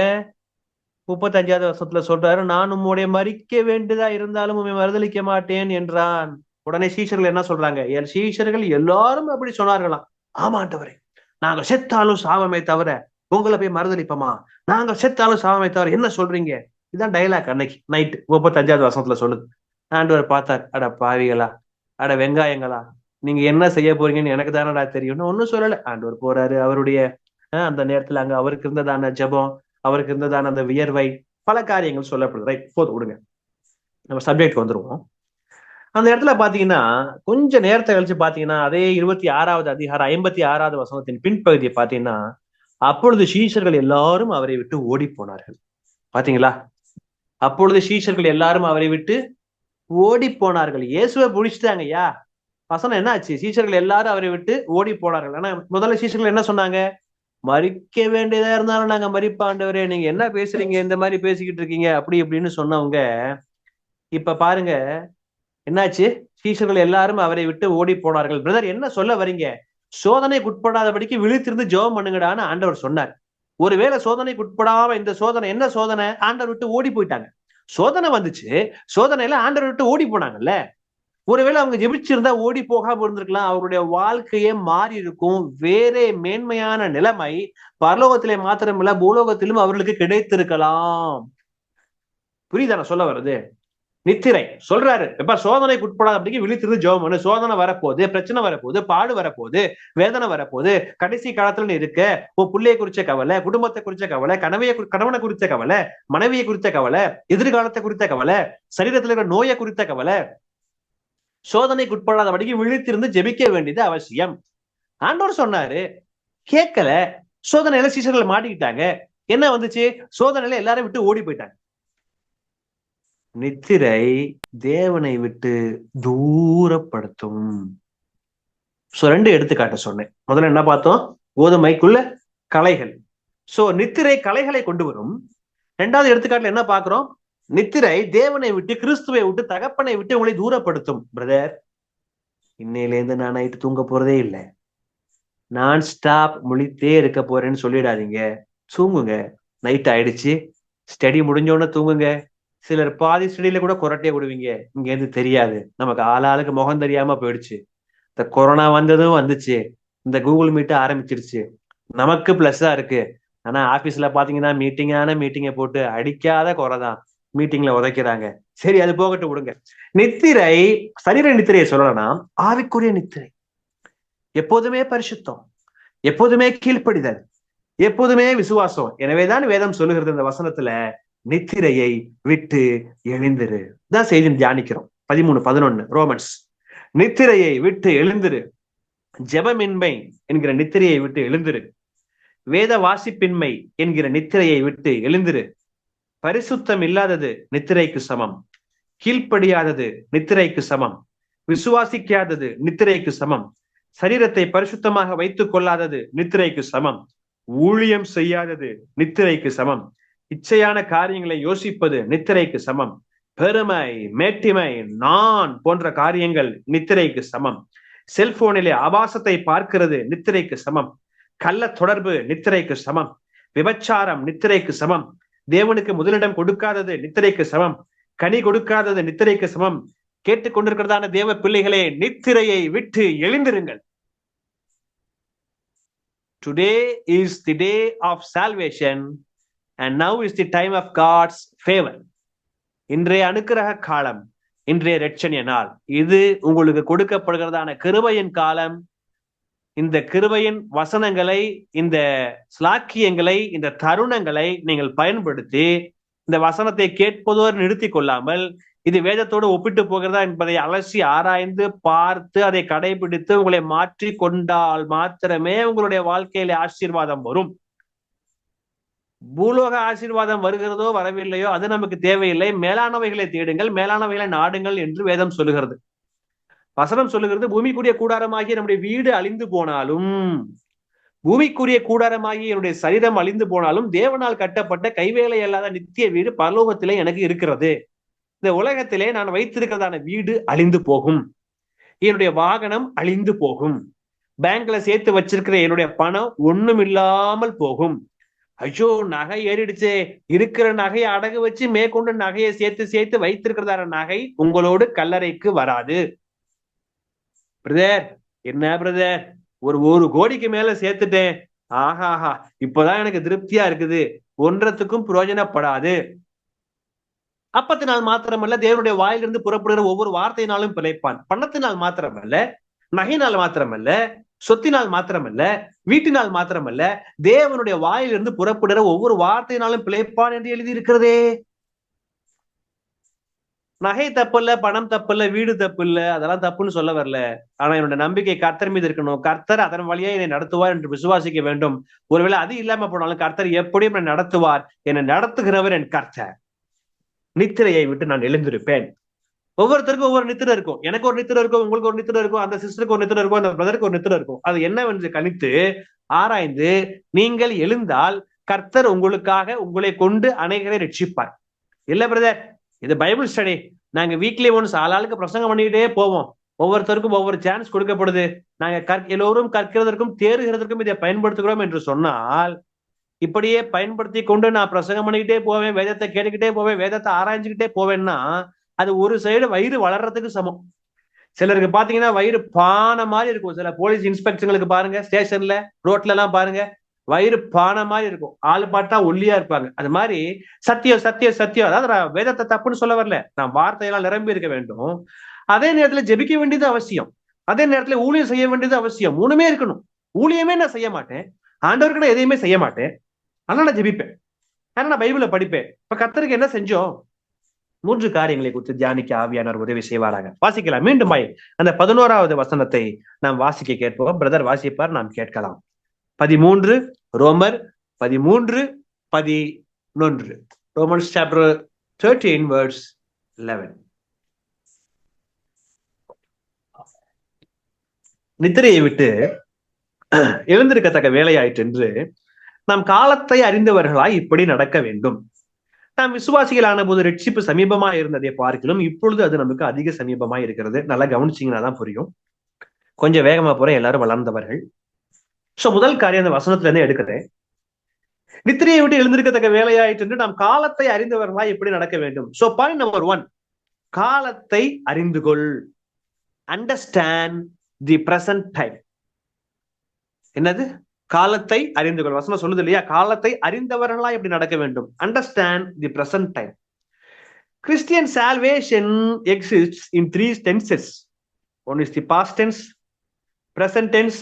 35வது வருஷத்துல சொல்றாரு, நான் உம்முடைய மறிக்க வேண்டியதா இருந்தாலும் உண்மை மறுதளிக்க மாட்டேன் என்றான். உடனே சீஷர்கள் என்ன சொல்றாங்க, என் சீஷர்கள் எல்லாரும் அப்படி சொன்னார்களாம். ஆமா ஆண்டவரே, நாங்க செத்தாலும் சாவமே தவிர உங்களை போய் மறுதளிப்போமா, நாங்க செத்தாலும் சாவமே தவிர என்ன சொல்றீங்க. இதுதான் டைலாக் அன்னைக்கு நைட்டு 35வது வருஷத்துல சொல்லுது. ஆண்டவர் பார்த்தார், அட பாவிகளா, அட வெங்காயங்களா, நீங்க என்ன செய்ய போறீங்கன்னு எனக்கு தானடா தெரியும்னு ஒன்னும் சொல்லல. ஆண்டவர் போறாரு, அவருடைய அந்த நேரத்துல அங்க அவருக்கு இருந்ததான ஜெபம், அவருக்கு இருந்ததான அந்த வியர்வை, பல காரியங்கள் சொல்லப்படுது. ரைட், போதும் விடுங்க, நம்ம சப்ஜெக்ட் வந்துருவோம். அந்த இடத்துல பாத்தீங்கன்னா கொஞ்ச நேரத்தை கழிச்சு பாத்தீங்கன்னா, அதே 26வது அதிகாரம் 56வது வசனத்தின் பின்பகுதியை பாத்தீங்கன்னா, அப்பொழுது சீஷர்கள் எல்லாரும் அவரை விட்டு ஓடி போனார்கள். பாத்தீங்களா, அப்பொழுது சீஷர்கள் எல்லாரும் அவரை விட்டு ஓடி போனார்கள். இயேசுவை பிடிச்சிட்டாங்க ஐயா. வசனம் என்ன ஆச்சு, சீஷர்கள் எல்லாரும் அவரை விட்டு ஓடி போனார்கள். ஆனா முதல்ல சீஷர்கள் என்ன சொன்னாங்க, மறிக்க வேண்டியதா இருந்தாலும் நாங்க மறிப்பாண்டவரே, நீங்க என்ன பேசுறீங்க, இந்த மாதிரி பேசிக்கிட்டு இருக்கீங்க, அப்படி இப்படின்னு சொன்னவங்க இப்ப பாருங்க என்னாச்சு, சீஷர்கள் எல்லாரும் அவரை விட்டு ஓடி போனார்கள். பிரதர் என்ன சொல்ல வரீங்க, சோதனைக்கு உட்படாதபடிக்கு விழித்திருந்து ஜெபம் பண்ணுங்கடான்னு ஆண்டவர் சொன்னார். ஒருவேளை சோதனைக்கு உட்படாம இந்த சோதனை என்ன சோதனை, ஆண்டவர் விட்டு ஓடி போயிட்டாங்க. சோதனை வந்துச்சு, சோதனையில ஆண்டவர் விட்டு ஓடி போனாங்கல்ல. ஒருவேளை அவங்க ஜெபிச்சிருந்தா ஓடி போகாம இருந்திருக்கலாம், அவருடைய வாழ்க்கையே மாறி இருக்கும். வேற மேன்மையான நிலைமை பரலோகத்திலே மாத்திரமில்ல பூலோகத்திலும் அவர்களுக்கு கிடைத்திருக்கலாம். புரியுதா நான் சொல்ல வர்றது, நித்திரை சொல்றாரு, எப்ப சோதனைக்கு உட்படாத அப்படிங்க விழித்திருந்து ஜெபம் பண்ணு, சோதனை வரப்போகுது, பிரச்சனை வரப்போகுது, பாடு வரப்போகுது, வேதனை வரப்போகுது, கடைசி காலத்துல இருக்க உன் பிள்ளையை குறிச்ச கவலை, குடும்பத்தை குறிச்ச கவலை, கணவனை குறித்த கவலை, மனைவியை குறித்த கவலை, எதிர்காலத்தை குறித்த கவலை, சரீரத்தில் இருக்கிற நோயை குறித்த கவலை, சோதனைக்கு உட்படாதபடிக்கு விழித்திருந்து ஜெபிக்க வேண்டியது அவசியம். ஆண்டவர் சொன்னாரு, கேட்கல, சோதனையில சீசர்கள் மாட்டிக்கிட்டாங்க. என்ன வந்துச்சு, சோதனையில எல்லாரும் விட்டு ஓடி போயிட்டாங்க. நித்திரை தேவனை விட்டு தூரப்படுத்தும். சோ 2 எடுத்துக்காட்ட சொன்னேன். முதல்ல என்ன பார்த்தோம், கோதுமைக்குள்ள களைகள். சோ நித்திரை களைகளை கொண்டு வரும். 2வது எடுத்துக்காட்டுல என்ன பாக்குறோம், நித்திரை தேவனை விட்டு, கிறிஸ்துவை விட்டு, தகப்பனை விட்டு உங்களை தூரப்படுத்தும். பிரதர் இன்னையிலேருந்து நான் நைட்டு தூங்க போறதே இல்லை, நான் ஸ்டாப் முழித்தே இருக்க போறேன்னு சொல்லிடாதீங்க. தூங்குங்க, நைட் ஆயிடுச்சு, ஸ்டடி முடிஞ்சோன்னு தூங்குங்க. சிலர் பாதி ஸ்டடியில கூட கொரட்டையை விடுவீங்க, இங்க இருந்து தெரியாது. நமக்கு ஆளாளுக்கு முகம் தெரியாம போயிடுச்சு. இந்த கொரோனா வந்ததும் வந்துச்சு, இந்த கூகுள் மீட் ஆரம்பிச்சிருச்சு, நமக்கு பிளஸ்ஸா இருக்கு. ஆனா ஆபீஸ்ல பாத்தீங்கன்னா மீட்டிங்கை போட்டு அடிக்காத குறைதான் மீட்டிங்ல உதைக்கிறாங்க. சரி, அது போகட்டு விடுங்க. நித்திரை, சரீர நித்திரையை சொல்லலாம், ஆவிக்குரிய நித்திரை எப்போதுமே பரிசுத்தம், எப்போதுமே கீழ்ப்படிதல், எப்போதுமே விசுவாசம். எனவேதான் வேதம் சொல்லுகிறது இந்த வசனத்துல, நித்திரையை விட்டு எழுந்திரு. தான் செய்தி தியானிக்கிறோம் 13-11 ரோமன்ஸ். நித்திரையை விட்டு எழுந்திரு, ஜெபமின்மை என்கிற நித்திரையை விட்டு எழுந்திரு, வேத வாசிப்பின்மை என்கிற நித்திரையை விட்டு எழுந்திரு. பரிசுத்தம் இல்லாதது நித்திரைக்கு சமம். கீழ்ப்படியாதது நித்திரைக்கு சமம். விசுவாசிக்காதது நித்திரைக்கு சமம். சரீரத்தை பரிசுத்தமாக வைத்துக் கொள்ளாதது நித்திரைக்கு சமம். ஊழியம் செய்யாதது நித்திரைக்கு சமம். இச்சையான காரியங்களை யோசிப்பது நித்திரைக்கு சமம். பெருமை, மேட்டிமை, நான் போன்ற காரியங்கள் நித்திரைக்கு சமம். செல்போனிலே ஆபாசத்தை பார்க்கிறது நித்திரைக்கு சமம். கள்ள தொடர்பு நித்திரைக்கு சமம். விபச்சாரம் நித்திரைக்கு சமம். தேவனுக்கு முதலிடம் கொடுக்காதது நித்திரைக்கு சமம். கனி கொடுக்காதது நித்திரைக்கு சமம். கேட்டுக்கொண்டிருக்கிறதான தேவ பிள்ளைகளே, நித்திரையை விட்டு எழுந்திருங்கள். Today is the day of salvation and now is the time of God's favor. இன்றைய அனுக்கிரக காலம், இன்றைய இரட்சணிய நாள். இது உங்களுக்கு கொடுக்கப்படுகிறதான கிருபையின் காலம். இந்த கிருபையின் வசனங்களை, இந்த ஸ்லாக்கியங்களை, இந்த தருணங்களை நீங்கள் பயன்படுத்தி இந்த வசனத்தை கேட்பதோடு நிறுத்தி கொள்ளாமல் இது வேதத்தோடு ஒப்பிட்டு போகிறதா என்பதை அலசி ஆராய்ந்து பார்த்து அதை கடைபிடித்து உங்களை மாற்றி கொண்டால் மாத்திரமே உங்களுடைய வாழ்க்கையில ஆசீர்வாதம் வரும். பூலோக ஆசீர்வாதம் வருகிறதோ வரவில்லையோ அது நமக்கு தேவையில்லை. மேலானவைகளை தேடுங்கள், மேலானவைகளை நாடுங்கள் என்று வேதம் சொல்லுகிறது. வசனம் சொல்லுகிறது, பூமிக்குரிய கூடாரமாகிய நம்முடைய வீடு அழிந்து போனாலும், பூமிக்குரிய கூடாரமாகி என்னுடைய சரீரம் அழிந்து போனாலும், தேவனால் கட்டப்பட்ட கைவேலை அல்லாத நித்திய வீடு பரலோகத்திலே எனக்கு இருக்கிறது. இந்த உலகத்திலே நான் வைத்திருக்கிறதான வீடு அழிந்து போகும். என்னுடைய வாகனம் அழிந்து போகும். பேங்க்ல சேர்த்து வச்சிருக்கிற என்னுடைய பணம் ஒண்ணும் இல்லாமல் போகும். ஐயோ, நகை ஏறிடுச்சே, இருக்கிற நகையை அடகு வச்சு மேற்கொண்டு நகையை சேர்த்து சேர்த்து வைத்திருக்கிறதான நகை உங்களோடு கல்லறைக்கு வராது. பிரதர், என்ன பிரதர், ஒரு கோடிக்கு மேல சேர்த்துட்டேன், ஆஹாஹா இப்பதான் எனக்கு திருப்தியா இருக்குது, ஒன்றத்துக்கும் பிரயோஜனப்படாது. அப்பத்தினால் மாத்திரமல்ல, தேவனுடைய வாயிலிருந்து புறப்படுகிற ஒவ்வொரு வார்த்தையினாலும் பிழைப்பான். பணத்தினால் மாத்திரமல்ல, நகையினால் மாத்திரமல்ல, சொத்தினால் மாத்திரமல்ல, வீட்டினால் மாத்திரமல்ல, தேவனுடைய வாயிலிருந்து புறப்படுகிற ஒவ்வொரு வார்த்தையினாலும் பிழைப்பான் என்று எழுதி இருக்கிறதே. நகை தப்பு இல்ல, பணம் தப்பு இல்ல, வீடு தப்பு இல்ல, அதெல்லாம் தப்புன்னு சொல்ல வரல. ஆனா என்னோட நம்பிக்கை கர்த்தர் மீது இருக்கணும். கர்த்தர் அதன் வழியா என்னை நடத்துவார் என்று விசுவாசிக்க வேண்டும். ஒருவேளை அது இல்லாம போனாலும் கர்த்தர் எப்படியும் என்னை நடத்துவார். என்னை நடத்துகிறவர் என் கர்த்தர். நித்திரையை விட்டு நான் எழுந்திருப்பேன். ஒவ்வொருத்தருக்கும் ஒவ்வொரு நித்திரை இருக்கும். எனக்கு ஒரு நித்திரை இருக்கும், உங்களுக்கு ஒரு நித்திரை இருக்கும், அந்த சிஸ்டருக்கு ஒரு நித்திரை இருக்கும், அந்த பிரதருக்கு ஒரு நித்திரை இருக்கும். அது என்னவென்று கணித்து ஆராய்ந்து நீங்கள் எழுந்தால் கர்த்தர் உங்களுக்காக உங்களை கொண்டு அநேகரை ரட்சிப்பார். இல்ல பிரதர், இது பைபிள் ஸ்டடி, நாங்க வீக்லி ஒன்ஸ் ஆளாளுக்கு பிரசங்கம் பண்ணிக்கிட்டே போவோம், ஒவ்வொருத்தருக்கும் ஒவ்வொரு சான்ஸ் கொடுக்கப்படுது, நாங்க எல்லோரும் கற்கிறதற்கும் தேறுகிறதற்கும் இதை பயன்படுத்துகிறோம் என்று சொன்னால், இப்படியே பயன்படுத்தி கொண்டு நான் பிரசங்கம் பண்ணிக்கிட்டே போவேன், வேதத்தை கேட்டுக்கிட்டே போவேன், வேதத்தை ஆராய்ஞ்சுக்கிட்டே போவேன்னா அது ஒரு சைடு வயிறு வளர்றதுக்கு சமம். சிலருக்கு பாத்தீங்கன்னா வயிறு பானை மாதிரி இருக்கும். சில போலீஸ் இன்ஸ்பெக்டர்களுக்கு பாருங்க, ஸ்டேஷன்ல ரோட்ல எல்லாம் பாருங்க, வயிறு பானை மாதிரி இருக்கும். ஆளு பாட்டா ஒல்லியா இருப்பாங்க. அது மாதிரி சத்தியம் சத்தியம் சத்தியம், அதாவது வேதத்தை தப்புன்னு சொல்ல வரல, நான் வார்த்தையெல்லாம் நிரம்பி இருக்க வேண்டும். அதே நேரத்துல ஜெபிக்க வேண்டியது அவசியம், அதே நேரத்துல ஊழியம் செய்ய வேண்டியது அவசியம். மூணுமே இருக்கணும். ஊழியமே நான் செய்ய மாட்டேன், ஆண்டவர்கிட்ட எதையுமே செய்ய மாட்டேன், ஆனா நான் ஜெபிப்பேன், ஆனா நான் பைபிளை படிப்பேன். இப்ப கர்த்தருக்கு என்ன செஞ்சோம்? 3 காரியங்களை குறித்து தியானிக்க ஆவியானவர் உதவி செய்வாராங்க. வாசிக்கலாம். மீண்டும் அந்த 11வது வசனத்தை நாம் வாசிக்க கேட்போம். பிரதர் வாசிப்பார், நாம் கேட்கலாம். 13, ரோமர் 13, 11. Romans chapter 13 verse 11. நித்திரையை விட்டு எழுந்திருக்கத்தக்க வேலையாயிற்று என்று நாம் காலத்தை அறிந்தவர்களாய் இப்படி நடக்க வேண்டும். நாம் விசுவாசிகளான போது ரட்சிப்பு சமீபமா இருந்ததை பார்க்கலாம், இப்பொழுது அது நமக்கு அதிக சமீபமா இருக்கிறது. நல்லா கவனிச்சிங்கன்னா தான் புரியும். கொஞ்சம் வேகமா போற, எல்லாரும் வளர்ந்தவர்கள். சோ முதல் காரியம் அந்த வசனத்துல இருந்து எடுக்கிறேன். நித்திரையை விட்டு எழுந்திருக்கத்தக்க வேலையாயிற்று என்று நாம் காலத்தை அறிந்தவர்களாய் இப்படி நடக்க வேண்டும். சோ பாயிண்ட் நம்பர் 1, காலத்தை அறிந்து கொள். Understand the present time. என்னது? காலத்தை அறிந்து கொள். வசனம் சொல்லுது இல்லையா, காலத்தை அறிந்தவர்களா எப்படி நடக்க வேண்டும். Understand the present time. Christian salvation exists in 3 tenses. One is the past tense, present tense,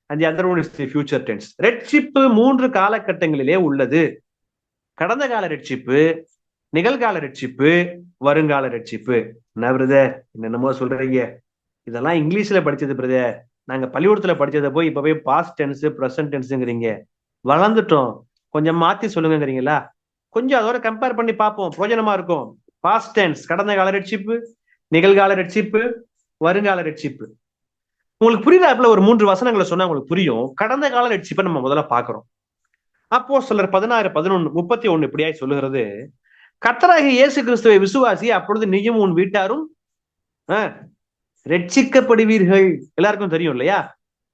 and the other one is the future tense. ரட்சிப்பு 3 காலகட்டங்களிலே உள்ளது. கடந்த கால ரட்சிப்பு, நிகழ்கால ரட்சிப்பு, வருங்கால ரட்சிப்பு. என்ன பிரதர் என்னென்னமோ சொல்றீங்க, இதெல்லாம் இங்கிலீஷ்ல படிச்சது பிரதர், நாங்க பள்ளிக்கூடத்துல படிச்சதை போய் இப்ப போய் பாஸ்ட் டென்ஸ் பிரசன்ட் டென்ஸ்ங்கிறீங்க, வளர்ந்துட்டோம், கொஞ்சம் மாத்தி சொல்லுங்கிறீங்களா? கொஞ்சம் அதோட கம்பேர் பண்ணி பார்ப்போம், பிரயோஜனமா இருக்கும். பாஸ்ட் டென்ஸ், கடந்த கால ரட்சிப்பு, நிகழ்கால ரட்சிப்பு, வருங்கால ரட்சிப்பு. உங்களுக்கு புரியுதாப்புல ஒரு 3 வசனங்களை சொன்னா உங்களுக்கு புரியும். கடந்த கால ரட்சிப்பை நம்ம முதல்ல பாக்குறோம். அப்போஸ்தலர் 16:11-31 இப்படியாய் சொல்லுகிறது, கர்த்தராகிய இயேசு கிறிஸ்துவை விசுவாசி, அப்பொழுது நீயும் உன் வீட்டாரும் ரட்சிக்கப்படுவீர்கள். எல்லாருக்கும் தெரியும் இல்லையா?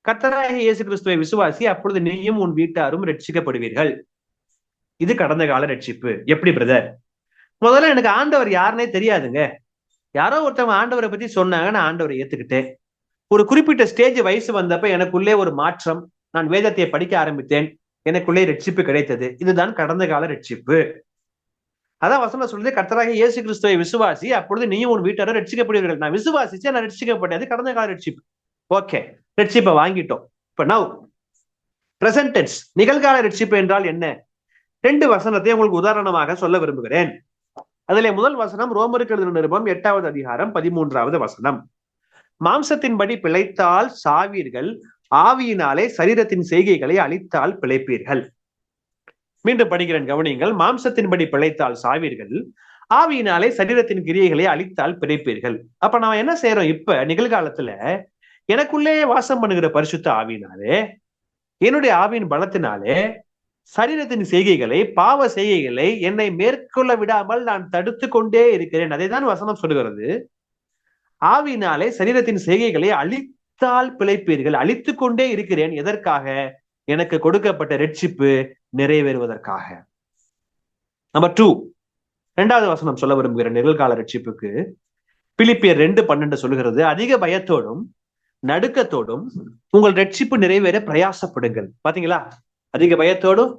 கர்த்தராகிய இயேசு கிறிஸ்துவை விசுவாசி, அப்பொழுது நீயும் உன் வீட்டாரும் ரட்சிக்கப்படுவீர்கள். இது கடந்த கால ரட்சிப்பு. எப்படி பிரதர்? முதல்ல எனக்கு ஆண்டவர் யாருன்னே தெரியாதுங்க. யாரோ ஒருத்தவங்க ஆண்டவரை பத்தி சொன்னாங்க, நான் ஆண்டவரை ஏத்துக்கிட்டேன். ஒரு குறிப்பிட்ட ஸ்டேஜ் வயசு வந்தப்ப எனக்குள்ளே ஒரு மாற்றம், நான் வேதத்தை படிக்க ஆரம்பித்தேன், எனக்குள்ளே ரட்சிப்பு கிடைத்தது. இதுதான் கடந்த கால ரட்சிப்பு. அதான் வசனம் சொல்லுது, கர்த்தராகிய இயேசு கிறிஸ்துவை விசுவாசி, அப்பொழுது நீயும் உன் வீட்டாரும் ரட்சிக்கப்படுவீர்கள். நான் விசுவாசிச்சு நான் ரட்சிக்கப்பட்டது கடந்த கால ரட்சிப்பு. ஓகே, ரட்சிப்பை வாங்கிட்டோம். இப்ப நவ் பிரசன்ட் டென்ஸ், நிகழ்கால ரட்சிப்பு என்றால் என்ன? 2 வசனத்தை உங்களுக்கு உதாரணமாக சொல்ல விரும்புகிறேன். அதிலே முதல் வசனம் ரோமருக்கு எழுதின நிருபம் 8வது அதிகாரம் 13வது வசனம். மாம்சத்தின்படி பிழைத்தால் சாவீர்கள், ஆவியினாலே சரீரத்தின் செய்கைகளை அழித்தால் பிழைப்பீர்கள். மீண்டும் படிக்கிறேன், கவனியுங்கள். மாம்சத்தின்படி பிழைத்தால் சாவீர்கள், ஆவியினாலே சரீரத்தின் கிரியைகளை அழித்தால் பிழைப்பீர்கள். அப்ப நான் என்ன செய்யறோம்? இப்ப நிகழ்காலத்துல எனக்குள்ளே வாசம் பண்ணுகிற பரிசுத்த ஆவியினாலே, என்னுடைய ஆவியின் பலத்தினாலே சரீரத்தின் செய்கைகளை, பாவ செய்கைகளை என்னை மேற்கொள்ள விடாமல் நான் தடுத்து கொண்டே இருக்கிறேன். அதை தான் வசனம் சொல்லுகிறது. ஆவியினாலே சரீரத்தின் செய்கைகளை அழித்தால் பிழைப்பீர்கள். அழித்து கொண்டே இருக்கிறேன். எதற்காக? எனக்கு கொடுக்கப்பட்ட ரட்சிப்பு நிறைவேறுவதற்காக. நம்பர் 2, 2வது வசனம் சொல்ல விரும்புகிற நிகழ்கால ரட்சிப்புக்கு பிலிப்பியர் 2:12 சொல்லுகிறது, அதிக பயத்தோடும் நடுக்கத்தோடும் உங்கள் ரட்சிப்பு நிறைவேற பிரயாசப்படுங்கள். பாத்தீங்களா? அதிக பயத்தோடும்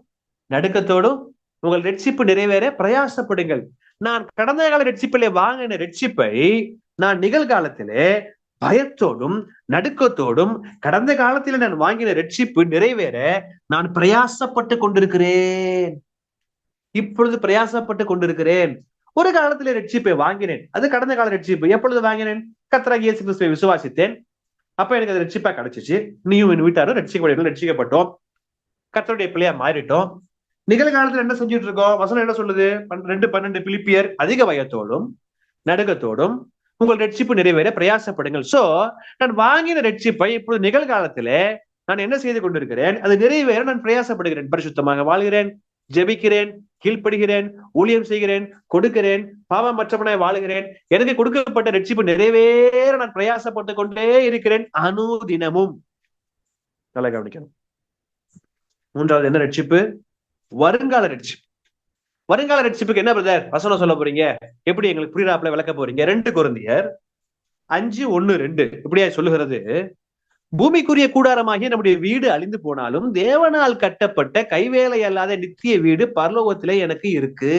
நடுக்கத்தோடும் உங்கள் ரட்சிப்பு நிறைவேற பிரயாசப்படுங்கள். நான் கடந்த கால ரட்சிப்பிலே வாங்கின ரட்சிப்பை நான் நிகழ்காலத்திலே பயத்தோடும் நடுக்கத்தோடும் கடந்த காலத்தில் நான் வாங்கின ரட்சிப்பு நிறைவேற நான் பிரயாசப்பட்டு கொண்டிருக்கிறேன். இப்பொழுது பிரயாசப்பட்டு கொண்டிருக்கிறேன். ஒரு காலத்திலே ரட்சிப்பை வாங்கினேன், அது கடந்த கால ரட்சிப்பு. எப்பொழுது வாங்கினேன்? கர்த்தராகிய இயேசு கிறிஸ்துவை விசுவாசித்தேன், அப்ப எனக்கு அது ரட்சிப்பா கிடைச்சிச்சு. நீயும் என் வீட்டாரும் ரட்சிக்கப்பட்டோம், கர்த்தருடைய பிள்ளையா மாறிட்டோம். நிகழ்காலத்துல என்ன செஞ்சுட்டு இருக்கோம்? வசனம் என்ன சொல்லுது? 2:12 பிலிப்பியர், அதிக பயத்தோடும் நடுக்கத்தோடும் உங்கள் ரட்சிப்பு நிறைவேற பிரயாசப்படுங்கள். சோ நான் வாங்கின ரட்சிப்பை இப்பொழுது நிகழ்காலத்திலே நான் என்ன செய்து கொண்டிருக்கிறேன்? அது நிறைவேற நான் பிரயாசப்படுகிறேன். பரிசுத்தமாக வாழ்கிறேன், ஜெபிக்கிறேன், கீழ்ப்படுகிறேன், ஊழியம் செய்கிறேன், கொடுக்கிறேன், பாவமற்றவனாய் வாழுகிறேன். எனக்கு கொடுக்கப்பட்ட ரட்சிப்பு நிறைவேற நான் பிரயாசப்பட்டு கொண்டே இருக்கிறேன் அனுதினமும். நல்லா கவனிக்கணும். 3வது என்ன ரட்சிப்பு? வருங்கால ரட்சிப்பு. வருங்கால ரட்சிப்புக்கு என்ன பிரதர் வசனம் சொல்ல போறீங்க? எப்படி எங்களுக்கு புரியாப்புல விளக்க போறீங்க? 2 கொரிந்தியர் 5:1-2 இப்படியா சொல்லுகிறது, பூமிக்குரிய கூடாரமாகிய நம்முடைய வீடு அழிந்து போனாலும் தேவனால் கட்டப்பட்ட கைவேலை அல்லாத நித்திய வீடு பரலோகத்திலே எனக்கு இருக்கு.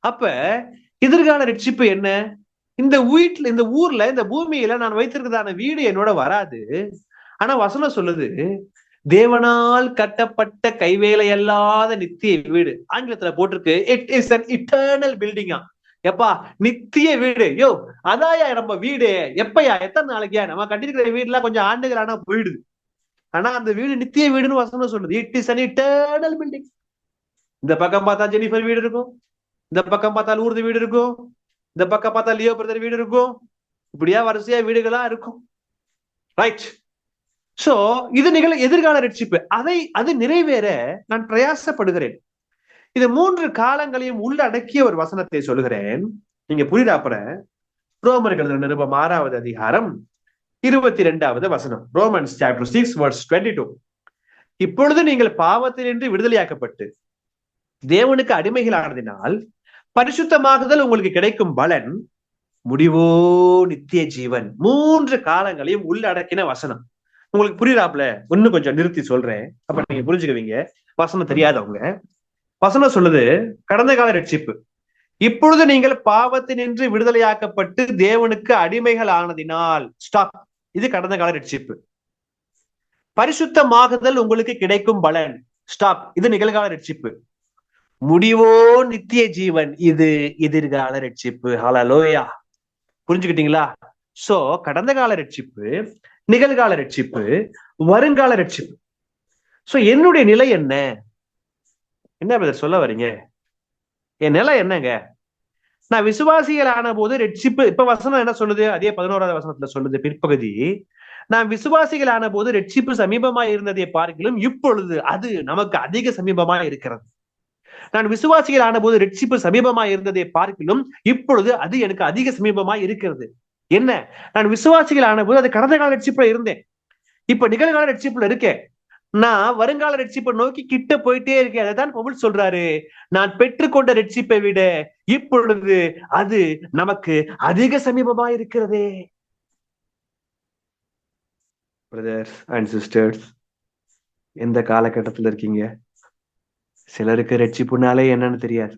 அப்ப எதிர்கால ரட்சிப்பு என்ன? இந்த வீட்டுல, இந்த ஊர்ல, இந்த பூமியில நான் வைத்திருக்கிறதான வீடு என்னோட வராது. ஆனா வசனம் சொல்லுது, தேவனால் கட்டப்பட்ட கைவேலை அல்லாத நித்திய வீடு. ஆங்கிலத்துல போட்டிருக்கு, it is an eternal building. எப்பா நித்திய வீடு. யோ அதாயா நம்ம வீடு. எப்பயா, எத்தனை நாளைக்கா? நம்ம கட்டிருக்கிற வீடுலாம் கொஞ்சம் ஆண்டுகள் ஆனா போயிடுது. ஆனா அந்த வீடு நித்திய வீடுன்னு வசனம் சொல்லுது. It is an eternal building. இந்த பக்கம் பார்த்தா ஜெனிஃபர் வீடு இருக்கும், இந்த பக்கம் பார்த்தா லூர்து வீடு இருக்கும், இந்த பக்கம் பார்த்தா லியோ பிரதர் வீடு இருக்கும். இப்படியா வரிசையா வீடுகளா இருக்கும். ரைட். சோ இது எதிர்கால ரட்சிப்பு. அது நிறைவேற நான் பிரயாசப்படுகிறேன். இது 3 காலங்களையும் உள்ளடக்கிய ஒரு வசனத்தை சொல்லுகிறேன். நீங்க புரியுதாப்புற ரோமருக்கு எழுதின நிருபம் 6வது அதிகாரம் 22வது வசனம். Romans chapter 6:22. இப்பொழுது நீங்கள் பாவத்தினின்று விடுதலையாக்கப்பட்டு தேவனுக்கு அடிமைகளானதினால் பரிசுத்தமாகுதல் உங்களுக்கு கிடைக்கும் பலன் முடிவோ நித்திய ஜீவன். 3 காலங்களையும் உள்ளடக்கின வசனம். உங்களுக்கு புரியுறாப்ல? இன்னும் கொஞ்சம் நிறுத்தி சொல்றேன், அப்ப நீங்க புரிஞ்சுக்குவீங்க. வசனம் தெரியாதவங்க. வசனம் சொல்லுது, கடந்த கால ரட்சிப்பு. இப்பொழுது நீங்கள் பாவத்தினின்று விடுதலையாக்கப்பட்டு தேவனுக்கு அடிமைகள் ஆனதினால், ஸ்டாப், இது கடந்த கால ரட்சிப்பு. பரிசுத்தமாகுதல் உங்களுக்கு கிடைக்கும் பலன், ஸ்டாப், இது நிகழ்கால ரட்சிப்பு. முடிவோ நித்திய ஜீவன், இது எதிர்கால ரட்சிப்பு. ஹல்லேலூயா. புரிஞ்சுக்கிட்டீங்களா? சோ கடந்த கால ரட்சிப்பு, நிகழ்கால ரட்சிப்பு, வருங்கால ரட்சிப்பு. சோ என்னுடைய நிலை என்ன? என்ன பிரதர் சொல்ல வரீங்க? என் நிலை என்னங்க? நான் விசுவாசிகள் ஆன போது ரட்சிப்பு, இப்ப வசனம் என்ன சொல்லுது? அதே 11வது வசனத்துல சொல்லுது பிற்பகுதி, நான் விசுவாசிகள் ஆன போது ரட்சிப்பு சமீபமாய் இருந்ததை பார்க்கிலும் இப்பொழுது அது நமக்கு அதிக சமீபமாய் இருக்கிறது. நான் விசுவாசிகள் ஆன போது ரட்சிப்பு சமீபமாய் இருந்ததை பார்க்கிலும் இப்பொழுது அது எனக்கு அதிக சமீபமாய் இருக்கிறது. என்ன? நான் விசுவாசிகள் ஆன போது அது கடந்த கால ரட்சிப்புல இருந்தேன், இப்ப நிகழ்கால ரட்சிப்புல இருக்கேன். நான் வருங்கால ரட்சிப்பை நோக்கி கிட்ட போயிட்டே இருக்கேன். அதான் பவுல் சொல்றாரு, நான் பெற்றுக்கொண்ட ரட்சிப்பை விட இப்பொழுது அது நமக்கு அதிக சமீபமா இருக்கிறதே. பிரதர்ஸ் அண்ட் சிஸ்டர்ஸ், எந்த காலகட்டத்தில் இருக்கீங்க? சிலருக்கு ரட்சிப்புனாலே என்னன்னு தெரியாது.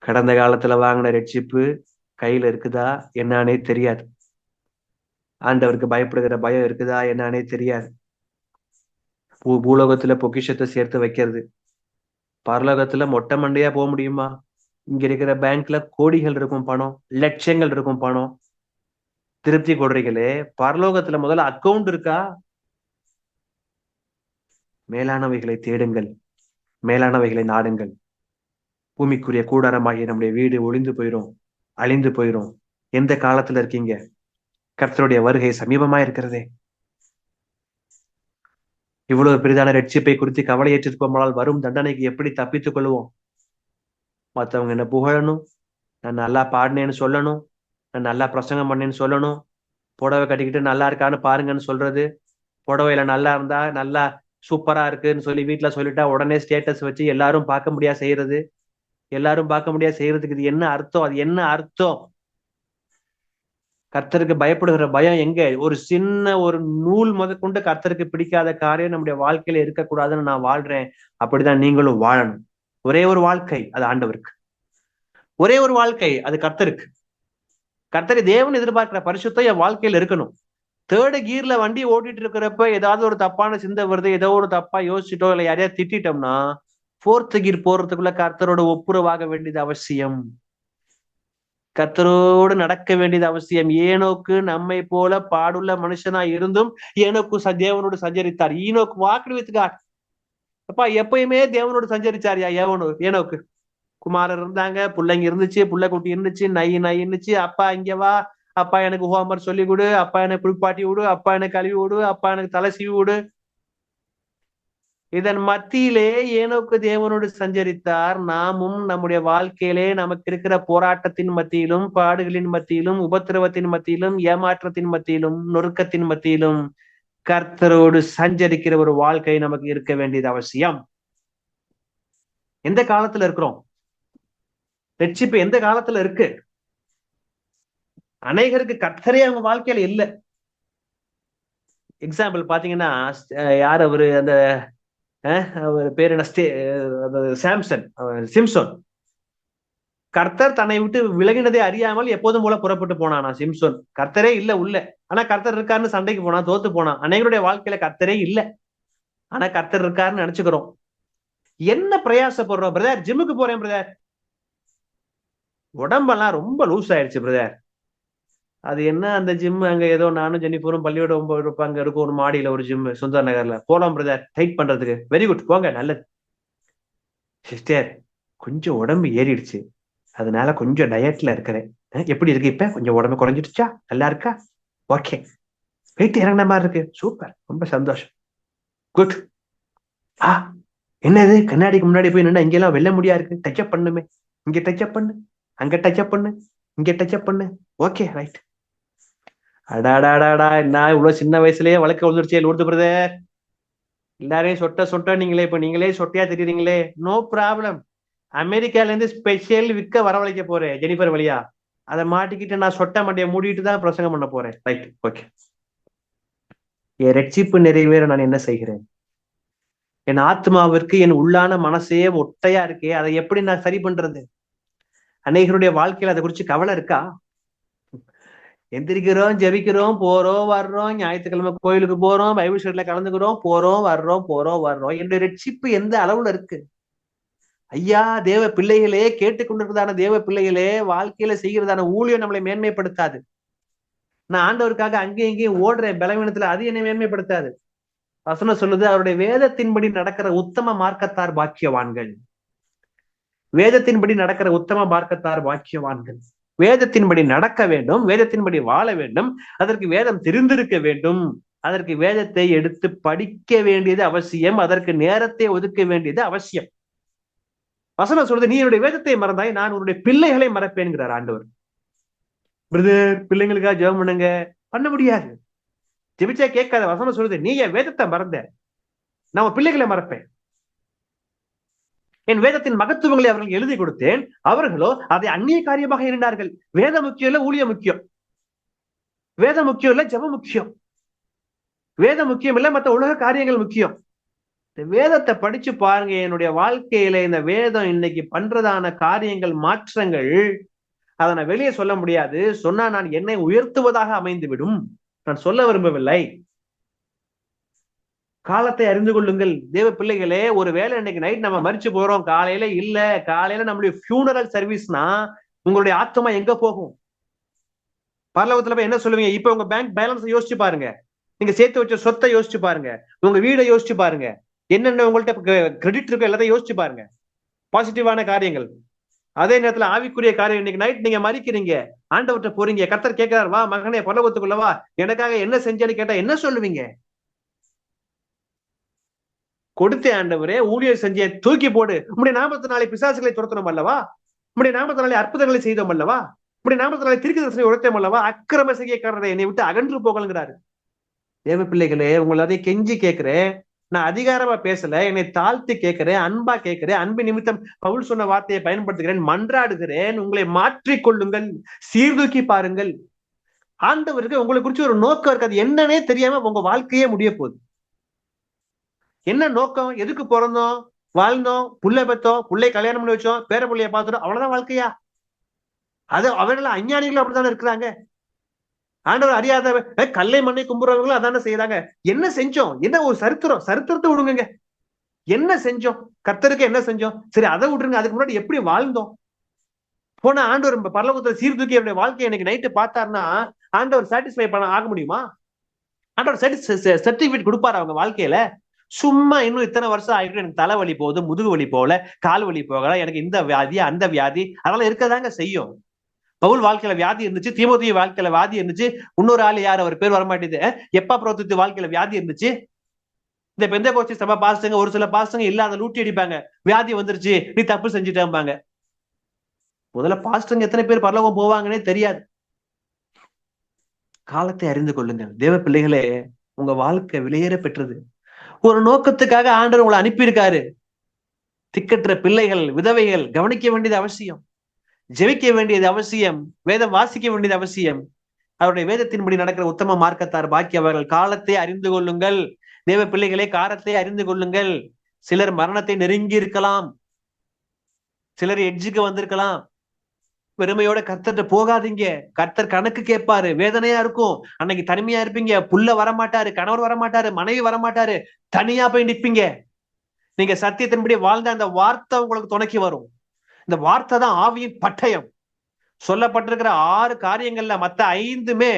கடந்த காலத்துல வாங்கின ரட்சிப்பு கையில இருக்குதா என்னன்னே தெரியாது. ஆண்டவருக்கு பயப்படுகிற பயம் இருக்குதா என்னன்னே தெரியாது. பூலோகத்துல பொக்கிஷத்தை சேர்த்து வைக்கிறது, பரலோகத்துல மொட்டை மண்டையா போக முடியுமா? இங்க இருக்கிற பேங்க்ல கோடிகள் இருக்கும் பணம், லட்சங்கள் இருக்கும் பணம். திருப்தி கொடுறீங்களே, பரலோகத்துல முதல்ல அக்கவுண்ட் இருக்கா? மேலானவைகளை தேடுங்கள், மேலானவைகளை நாடுங்கள். பூமிக்குரிய கூடாரமாகிய நம்முடைய வீடு ஒளிந்து போயிரும், அழிந்து போயிரும். எந்த காலத்துல இருக்கீங்க? கர்த்தருடைய வருகை சமீபமா இருக்கிறதே. இவ்வளவு பெரிதான ரட்சிப்பை குறித்து கவலை ஏற்றிருப்போமானால் வரும் தண்டனைக்கு எப்படி தப்பித்துக் கொள்வோம்? மற்றவங்க என்ன புகழணும், நான் நல்லா பாடினேன்னு சொல்லணும், நான் நல்லா பிரசங்கம் பண்ணேன்னு சொல்லணும், புடவை கட்டிக்கிட்டு நல்லா இருக்கான்னு பாருங்கன்னு சொல்றது, புடவையில நல்லா இருந்தா நல்லா சூப்பரா இருக்குன்னு சொல்லி வீட்டுல சொல்லிட்டா உடனே ஸ்டேட்டஸ் வச்சு எல்லாரும் பார்க்க முடியாது செய்யறது. எல்லாரும் பார்க்க முடியாது செய்யறதுக்கு இது என்ன அர்த்தம்? அது என்ன அர்த்தம்? கர்த்தருக்கு பயப்படுகிற பயம் எங்க? ஒரு சின்ன ஒரு நூல் முதற்கொண்டு கர்த்தருக்கு பிடிக்காத காரியம் நம்முடைய வாழ்க்கையில இருக்கக்கூடாதுன்னு நான் வாழ்றேன். அப்படிதான் நீங்களும் வாழணும். ஒரே ஒரு வாழ்க்கை, அது ஆண்டவருக்கு. ஒரே ஒரு வாழ்க்கை, அது கர்த்தருக்கு. கர்த்தரை தேவன் எதிர்பார்க்கிற பரிசுத்தம் என் வாழ்க்கையில இருக்கணும். தேர்டு கியர்ல வண்டி ஓட்டிட்டு இருக்கிறப்ப ஏதாவது ஒரு தப்பான சிந்தை வருது, ஏதோ ஒரு தப்பா யோசிச்சுட்டோ இல்ல யாரையா திட்டோம்னா, ஃபோர்த் கியர் போறதுக்குள்ள கர்த்தரோட ஒப்புரவாக வேண்டியது அவசியம். கர்த்தரோடு நடக்க வேண்டியது அவசியம். ஏனோக்கு நம்மை போல பாடுள்ள மனுஷனா இருந்தும் ஏனோக்கு தேவனோடு சஞ்சரித்தார். ஈனோக்கு வாக்கு வித் காட். அப்பா எப்பயுமே தேவனோடு சஞ்சரிச்சாரியா ஏனோக்கு. குமாரர் இருந்தாங்க, பிள்ளைங்க இருந்துச்சு, புள்ள குட்டி இருந்துச்சு, நை இருந்துச்சு. அப்பா இங்க வா, அப்பா எனக்கு ஹோம்ஒர்க் சொல்லி கொடு, அப்பா எனக்கு குளிப்பாட்டி விடு, அப்பா எனக்கு கழுவி விடு, அப்பா எனக்கு தலை சீவி விடு. இதன் மத்தியிலே ஏனோக்கு தேவனோடு சஞ்சரித்தார். நாமும் நம்முடைய வாழ்க்கையிலே நமக்கு இருக்கிற போராட்டத்தின் மத்தியிலும், பாடுகளின் மத்தியிலும், உபத்திரவத்தின் மத்தியிலும், ஏமாற்றத்தின் மத்தியிலும், நொறுக்கத்தின் மத்தியிலும் கர்த்தரோடு சஞ்சரிக்கிற ஒரு வாழ்க்கை நமக்கு இருக்க வேண்டியது அவசியம். எந்த காலத்துல இருக்கிறோம்? ரட்சிப்பு எந்த காலத்துல இருக்கு? அநேகருக்கு கர்த்தரே அவங்க வாழ்க்கையில இல்ல. எக்ஸாம்பிள் பாத்தீங்கன்னா, யார் அவரு, அந்த அவர் பேர் என்ன, சாம்சன், சிம்சோன். கர்த்தர் தன்னை விட்டு விலகினதை அறியாமல் எப்போதும் போல புறப்பட்டு போனானா சிம்சோன். கர்த்தரே இல்ல உள்ள, ஆனா கர்த்தர் இருக்காருன்னு சண்டைக்கு போனா தோத்து போனான். அநேகருடைய வாழ்க்கையில கர்த்தரே இல்ல, ஆனா கர்த்தர் இருக்காருன்னு நினைச்சுக்கிறோம். என்ன பிரயாசப்படுறோம் பிரதர்? ஜிம்முக்கு போறேன் பிரதர், உடம்பெல்லாம் ரொம்ப லூஸ் ஆயிடுச்சு பிரதர். அது என்ன அந்த ஜிம்? அங்க ஏதோ நானும் ஜெனிஃபரும் பள்ளியோட இருப்பாங்க, இருக்கும் ஒரு மாடியில ஒரு ஜிம் சுந்தர் நகர்ல. போலாம் பிரதர் டைட் பண்றதுக்கு. வெரி குட், போங்க, நல்லது. சிஸ்டர், கொஞ்சம் உடம்பு ஏறிடுச்சு, அதனால கொஞ்சம் டயட்ல இருக்கிறேன். எப்படி இருக்கு இப்ப? கொஞ்சம் உடம்பு குறைஞ்சிடுச்சா? நல்லா இருக்கா? ஓகே. வெயிட் இறங்கின மாதிரி இருக்கு. சூப்பர், ரொம்ப சந்தோஷம். குட். ஆ, என்னது கண்ணாடிக்கு முன்னாடி போய் நின்னா இங்கெல்லாம் வெள்ள முடியா இருக்கு, டச்சப் பண்ணுமே. இங்க டச்சப் பண்ணு, அங்க டச்சப் பண்ணு, இங்க டச்சப் பண்ணு. Okay right. அடாடாடாடா, என்ன இவ்வளவு சின்ன வயசுலயே வழக்கு வந்துருச்சே லூர்து பிரதர். எல்லாரையும் சொட்ட சொட்ட நீங்களே இப்ப நீங்களே சொட்டையா தெரியுறீங்களே. No problem. அமெரிக்கால இருந்து ஸ்பெஷல் விற்க வரவழைக்க போறேன் ஜெனிஃபர் வழியா. அதை மாட்டிக்கிட்டு நான் சொட்ட மண்டைய மூடிட்டு தான் பிரசங்கம் பண்ண போறேன். Right, okay. என் ரட்சிப்பு நிறைவேற நான் என்ன செய்கிறேன்? என் ஆத்மாவிற்கு என் உள்ளான மனசே ஒட்டையா இருக்கே, அதை எப்படி நான் சரி பண்றது? அநேகருடைய வாழ்க்கையில அதை குறிச்சு கவலை இருக்கா? எந்திரிக்கிறோம், ஜெபிக்கிறோம், போறோம் வர்றோம், ஞாயிற்றுக்கிழமை கோயிலுக்கு போறோம், பைபிள் ஸ்டடியில கலந்துக்கிறோம், போறோம் வர்றோம். என்னுடைய ரட்சிப்பு எந்த அளவுல இருக்கு? ஐயா, தேவ பிள்ளைகளே, கேட்டுக்கொண்டிருக்கிறதான தேவ பிள்ளைகளே, வாழ்க்கையில செய்கிறதான ஊழியம் நம்மளை மேன்மைப்படுத்தாது. நான் ஆண்டவருக்காக அங்கேயும் இங்கேயும் ஓடுறேன் பலவீனத்துல, அது என்னை மேன்மைப்படுத்தாது. வசனம் சொல்லுது, அவருடைய வேதத்தின்படி நடக்கிற உத்தம மார்க்கத்தார் பாக்கியவான்கள். வேதத்தின்படி நடக்கிற உத்தம மார்க்கத்தார் பாக்கியவான்கள். வேதத்தின்படி நடக்க வேண்டும், வேதத்தின்படி வாழ வேண்டும், அதற்கு வேதம் தெரிந்திருக்க வேண்டும், அதற்கு வேதத்தை எடுத்து படிக்க வேண்டியது அவசியம், அதற்கு நேரத்தை ஒதுக்க வேண்டியது அவசியம். வசனம் சொல்றது, நீ என்னுடைய வேதத்தை மறந்தாய், நான் உன்னுடைய பிள்ளைகளை மறப்பேன்கிறார் ஆண்டவர். பிரதர், பிள்ளைங்களுக்காக ஜெபம் பண்ணுங்க, பண்ண முடியாது. ஜெபிச்சா கேட்காத. வசனம் சொல்றது, நீ என் வேதத்தை மறந்த, நான் உன் பிள்ளைகளை மறப்பேன். என் வேதத்தின் மகத்துவங்களை அவர்கள் எழுதி கொடுத்தேன், அவர்களோ அதை அந்நிய காரியமாக எண்ணினார்கள். வேதம் முக்கியம் இல்ல, ஊழியம் முக்கியம். வேதம் முக்கியம் இல்ல, ஜெபம் முக்கியம். வேதம் முக்கியம் இல்ல, மற்ற உலக காரியங்கள் முக்கியம். இந்த வேதத்தை படிச்சு பாருங்க. என்னுடைய வாழ்க்கையில இந்த வேதம் இன்னைக்கு பண்றதான காரியங்கள், மாற்றங்கள், அதை நான் வெளியே சொல்ல முடியாது. சொன்னா நான் என்னை உயர்த்துவதாக அமைந்துவிடும். நான் சொல்ல விரும்பவில்லை. காலத்தை அறிந்து கொள்ளுங்கள் தேவ பிள்ளைகளே. ஒரு வேலை இன்னைக்கு நைட் நம்ம மரிச்சு போறோம், காலையில இல்ல, காலையில நம்மளுடைய ஃபியூனரல் சர்வீஸ்னா உங்களுடைய ஆத்மா எங்க போகும்? பரலோகத்துல போய் என்ன சொல்லுவீங்க? இப்ப உங்க பேங்க் பேலன்ஸ் யோசிச்சு பாருங்க, நீங்க சேர்த்து வச்ச சொத்தை யோசிச்சு பாருங்க, உங்க வீடை யோசிச்சு பாருங்க, என்னென்ன உங்கள்ட்ட கிரெடிட் இருக்கு எல்லாத்தையும் யோசிச்சு பாருங்க. பாசிட்டிவான காரியங்கள். அதே நேரத்துல ஆவிக்குரிய காரியம். இன்னைக்கு நைட் நீங்க மறிக்கிறீங்க, ஆண்டவர்கிட்ட போறீங்க, கர்த்தர் கேட்கிறார், வா மகனே பரலோகத்துக்குள்ளவா, எனக்காக என்ன செஞ்சேன்னு கேட்டா என்ன சொல்லுவீங்க? கொடுத்த ஆண்டவரே, ஊழியர் செஞ்ச, தூக்கி போடு, உம்முடைய நாமத்தினாலே பிசாசுகளை துரத்தணும் அல்லவா, உம்முடைய நாமத்தினாலே அற்புதங்களை செய்தோம் அல்லவா, உம்முடைய நாமத்தினாலே தீர்க்க தரிசனத்தை உரைத்தோம் அல்லவா, அக்கிரம செய்யக்காரரை என்னை விட்டு அகன்று போகலுங்கிறாரு. தேவ பிள்ளைகளே, உங்களை அதை கெஞ்சி கேட்கிறேன். நான் அதிகாரமா பேசல, என்னை தாழ்த்தி கேட்கிறேன், அன்பா கேட்கிறேன். அன்பு நிமித்தம் பவுல் சொன்ன வார்த்தையை பயன்படுத்துகிறேன், மன்றாடுகிறேன். உங்களை மாற்றிக் கொள்ளுங்கள், சீர்தூக்கி பாருங்கள். ஆண்டவருக்கு உங்களை குறிச்சு ஒரு நோக்கம் இருக்காது. என்னன்னே தெரியாம உங்க வாழ்க்கையே முடிய போகுது. என்ன நோக்கம்? எதுக்கு பிறந்தோம், வாழ்ந்தோம், புள்ள பெத்தோம், புள்ளை கல்யாணம் பண்ணி வச்சோம், பேர புள்ளைய பார்த்துட்டோம், அவ்வளவுதான் வாழ்க்கையா? அது அவர்கள் அஞ்ஞானிகளும் அப்படித்தானே இருக்கிறாங்க. ஆண்டவர் அறியாத கல்லை மண்ணை கும்புறவங்களும் அதானே செய்யறாங்க. என்ன செஞ்சோம்? என்ன ஒரு சரித்திரத்தை விடுங்க. என்ன செஞ்சோம்? கர்த்தருக்கு என்ன செஞ்சோம்? சரி, அதை விட்டுருங்க. அதுக்கு முன்னாடி எப்படி வாழ்ந்தோம்? போன ஆண்டவர் பரலோகத்துல சீர்தூக்கி என்னுடைய வாழ்க்கையை எனக்கு நைட்டு பார்த்தாருன்னா ஆண்டவர் சாட்டிஸ்ஃபை பண்ண ஆக முடியுமா? ஆண்டவர் சர்டிபிகேட் கொடுப்பாரு அவங்க வாழ்க்கையில? சும்மா இன்னும் இத்தனை வருஷம் ஆகிட்டு எனக்கு தலைவலி போகுது, முதுகு வலி போகல, கால் வலி போகல, எனக்கு இந்த வியாதி அந்த வியாதி, அதெல்லாம் இருக்கதாங்க செய்யும். பவுல் வாழ்க்கையில வியாதி இருந்துச்சு, தீமோத்தேயு வாழ்க்கையில வியாதி இருந்துச்சு. இன்னொரு ஆள் யார், அவர் பேர் வரமாட்டேது, எப்பா புரோத்து வாழ்க்கையில வியாதி இருந்துச்சு. இந்த பெந்தேகோஸ்தே சபை பாஸ்டங்க, ஒரு சில பாஸ்டங்க இல்லாத லூட்டி அடிப்பாங்க, வியாதி வந்துருச்சு, நீ தப்பு செஞ்சுட்டேன்பாங்க. முதல்ல பாஸ்டங்க எத்தனை பேர் பரலோகம் போவாங்கன்னே தெரியாது. காலத்தை அறிந்து கொள்ளுங்கள் தேவ பிள்ளைகளே. உங்க வாழ்க்கை விலையேற பெற்றது. ஒரு நோக்கத்துக்காக ஆண்டவர் உங்களை அனுப்பியிருக்காரு. திக்கற்ற பிள்ளைகள், விதவைகள் கவனிக்க வேண்டியது அவசியம், ஜெபிக்க வேண்டியது அவசியம், வேதம் வாசிக்க வேண்டியது அவசியம். அவருடைய வேதத்தின்படி நடக்கிற உத்தம மார்க்கத்தார் பாக்கியவர்கள். காலத்தை அறிந்து கொள்ளுங்கள் தேவ பிள்ளைகளே, காலத்தை அறிந்து கொள்ளுங்கள். சிலர் மரணத்தை நெருங்கி இருக்கலாம், சிலர் எட்ஜுக்கு வந்திருக்கலாம். பெருமையோட கர்த்தர்ட்ட போகாதீங்க. கர்த்தர் கணக்கு கேட்பாரு, வேதனையா இருக்கும். அன்னைக்கு தனிமையா இருப்பீங்க, புள்ள வரமாட்டாரு, கணவர் வரமாட்டாரு, மனைவி வரமாட்டாரு, தனியா போய் நிற்பீங்க. நீங்க சத்தியத்தின்படி வாழ்ந்த அந்த வார்த்தை உங்களுக்கு துணைக்கி வரும். இந்த வார்த்தை தான் ஆவியின் பட்டயம். சொல்லப்பட்டிருக்கிற 6 காரியங்கள்ல மத்த 5மே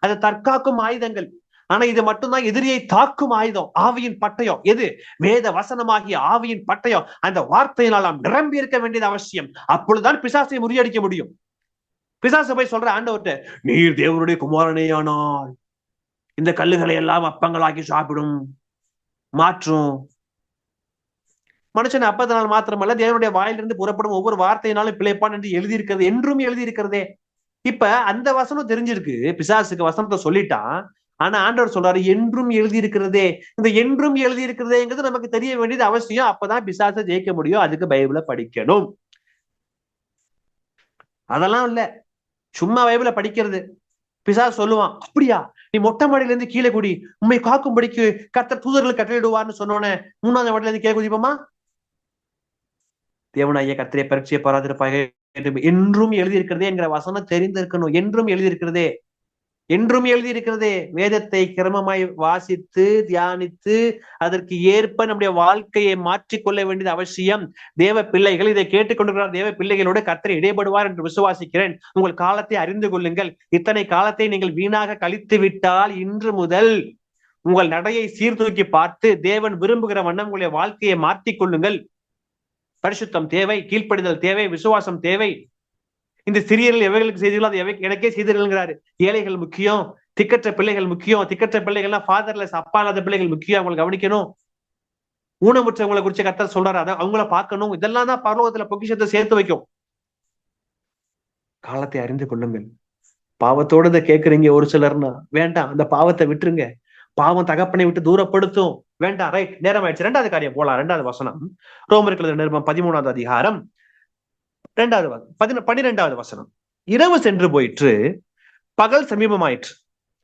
அது தற்காக்கும் ஆயுதங்கள். ஆனா இது மட்டும்தான் எதிரியை தாக்கும் ஆயுதம், ஆவியின் பட்டயம். எது? வேத வசனமாகிய ஆவியின் பட்டயம். அந்த வார்த்தையினால் நாம் நிரம்பி இருக்க வேண்டியது அவசியம். அப்பொழுதுதான் பிசாசை முறியடிக்க முடியும். பிசாசு போய் சொல்ற ஆண்டவர்கிட்ட, நீர் தேவனுடைய குமாரனேயானால் இந்த கல்லுகளை எல்லாம் அப்பங்களாக்கி சாப்பிடும், மாற்றும். மனுஷன் அப்பத்தினால் மாத்திரமல்ல, தேவனுடைய வாயிலிருந்து புறப்படும் ஒவ்வொரு வார்த்தையினாலும் பிழைப்பான் என்று எழுதியிருக்கிறது, என்றும் எழுதியிருக்கிறதே. இப்ப அந்த வசனம் தெரிஞ்சிருக்கு, பிசாசுக்கு வசனத்தை சொல்லிட்டான். ஆனா ஆண்டவர் சொல்றாரு, என்றும் எழுதியிருக்கிறதே. இந்த என்றும் எழுதியிருக்கிறதேங்கிறது நமக்கு தெரிய வேண்டியது அவசியம். அப்பதான் பிசாசை ஜெயிக்க முடியும். அதுக்கு பைபிளை படிக்கணும். அதெல்லாம் இல்ல, சும்மா பைபிளை படிக்கிறது. பிசாசு சொல்லுவான், அப்படியா, நீ மொட்டை மாடியில இருந்து கீழே குடி, உண்மை காக்கும்படிக்கு கர்த்தர் தூதர்கள் கட்டளையிடுவார்னு சொன்னோன்னே 3ஆவது மாடியில இருந்து கீழே குதிப்போமா? தேவனாகிய கர்த்தரை பரீட்சையை பாராதிருப்பாக என்றும் எழுதியிருக்கிறதே என்கிற வசனம் தெரிந்திருக்கணும். என்றும் எழுதியிருக்கிறதே, என்றும் எழுதியிருக்கிறதே. வேதத்தை கிரமமாய் வாசித்து தியானித்து அதற்கு ஏற்ப நம்முடைய வாழ்க்கையை மாற்றிக்கொள்ள வேண்டியது அவசியம். தேவ பிள்ளைகள், இதை கேட்டுக்கொண்டிருக்கிற தேவ பிள்ளைகளோடு கர்த்தர் இடைபடுவார் என்று விசுவாசிக்கிறேன். உங்கள் காலத்தை அறிந்து கொள்ளுங்கள். இத்தனை காலத்தை நீங்கள் வீணாக கழித்து விட்டால் இன்று முதல் உங்கள் நடையை சீர்தூக்கி பார்த்து தேவன் விரும்புகிற வண்ணம் உங்களுடைய வாழ்க்கையை மாற்றிக் கொள்ளுங்கள். பரிசுத்தம் தேவை, கீழ்ப்படிதல் தேவை, விசுவாசம் தேவை. இந்த சிறியர்கள் எவைகளுக்கு செய்தீர்களோ அது எனக்கே செய்தீர்கள்ங்கிறாரு. ஏழைகள் முக்கியம், திக்கற்ற பிள்ளைகள் முக்கியம். திக்கற்ற பிள்ளைகள்லாம் ஃபாதர்லெஸ், அப்பா இல்லாத பிள்ளைகள் முக்கியம். அவங்களை கவனிக்கணும். ஊனமுற்றவங்களை குறிச்சு கர்த்தர் சொல்றாரு, அதை அவங்கள பார்க்கணும். இதெல்லாம் தான் பரலோகத்துல பொக்கிஷத்தை சேர்த்து வைக்கும். காலத்தை அறிந்து கொள்ளுங்கள். பாவத்தோட இதை கேட்கறீங்க ஒரு சிலர்னா, வேண்டாம், அந்த பாவத்தை விட்டுருங்க. பாவம் தகப்பனை விட்டு தூரப்படுத்தும். வேண்டாம், ரைட், நேரம் ஆயிடுச்சு. 2வது காரியம் போலாம். 2வது வசனம், ரோமர்கள் நிருபம் 13வது அதிகாரம் 12வது வசனம். இரவு சென்று போயிற்று, பகல் சமீபமாயிற்று.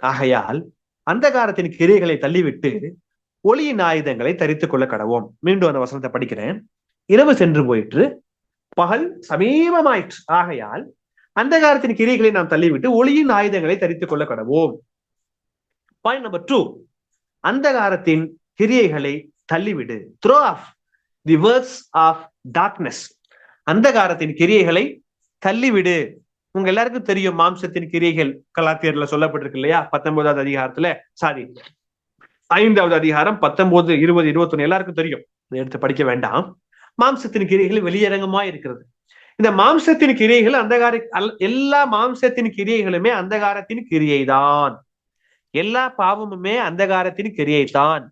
ஆகையால் அந்தகாரத்தின் கிரியைகளை தள்ளிவிட்டு ஒளியின் ஆயுதங்களை தரித்துக் கொள்ள கடவோம். மீண்டும் அந்த வசனத்தை படிக்கிறேன். இரவு சென்று போயிற்று, பகல் சமீபமாயிற்று. ஆகையால் அந்தகாரத்தின் கிரியைகளை நாம் தள்ளிவிட்டு ஒளியின் ஆயுதங்களை தரித்துக் கொள்ள கடவோம். பாயிண்ட் நம்பர் 2, அந்தகாரத்தின் கிரியைகளை தள்ளிவிடு. Throw off the works of darkness. அந்தகாரத்தின் கிரியைகளை தள்ளிவிடு. உங்க எல்லாருக்கும் தெரியும் மாம்சத்தின் கிரியைகள் கலாத்தியர்ல சொல்லப்பட்டிருக்கு இல்லையா? 19வது அதிகாரத்துல, சாரி 5வது அதிகாரம் 19, 20, 21 எல்லாருக்கும் தெரியும். எடுத்து படிக்க வேண்டாம். மாம்சத்தின் கிரியைகள் வெளியரங்கமா இருக்கிறது. இந்த மாம்சத்தின் கிரியைகள் எல்லா மாம்சத்தின் கிரியைகளுமே அந்தகாரத்தின் கிரியை தான். எல்லா பாவமுமே அந்தகாரத்தின் கிரியை தான்.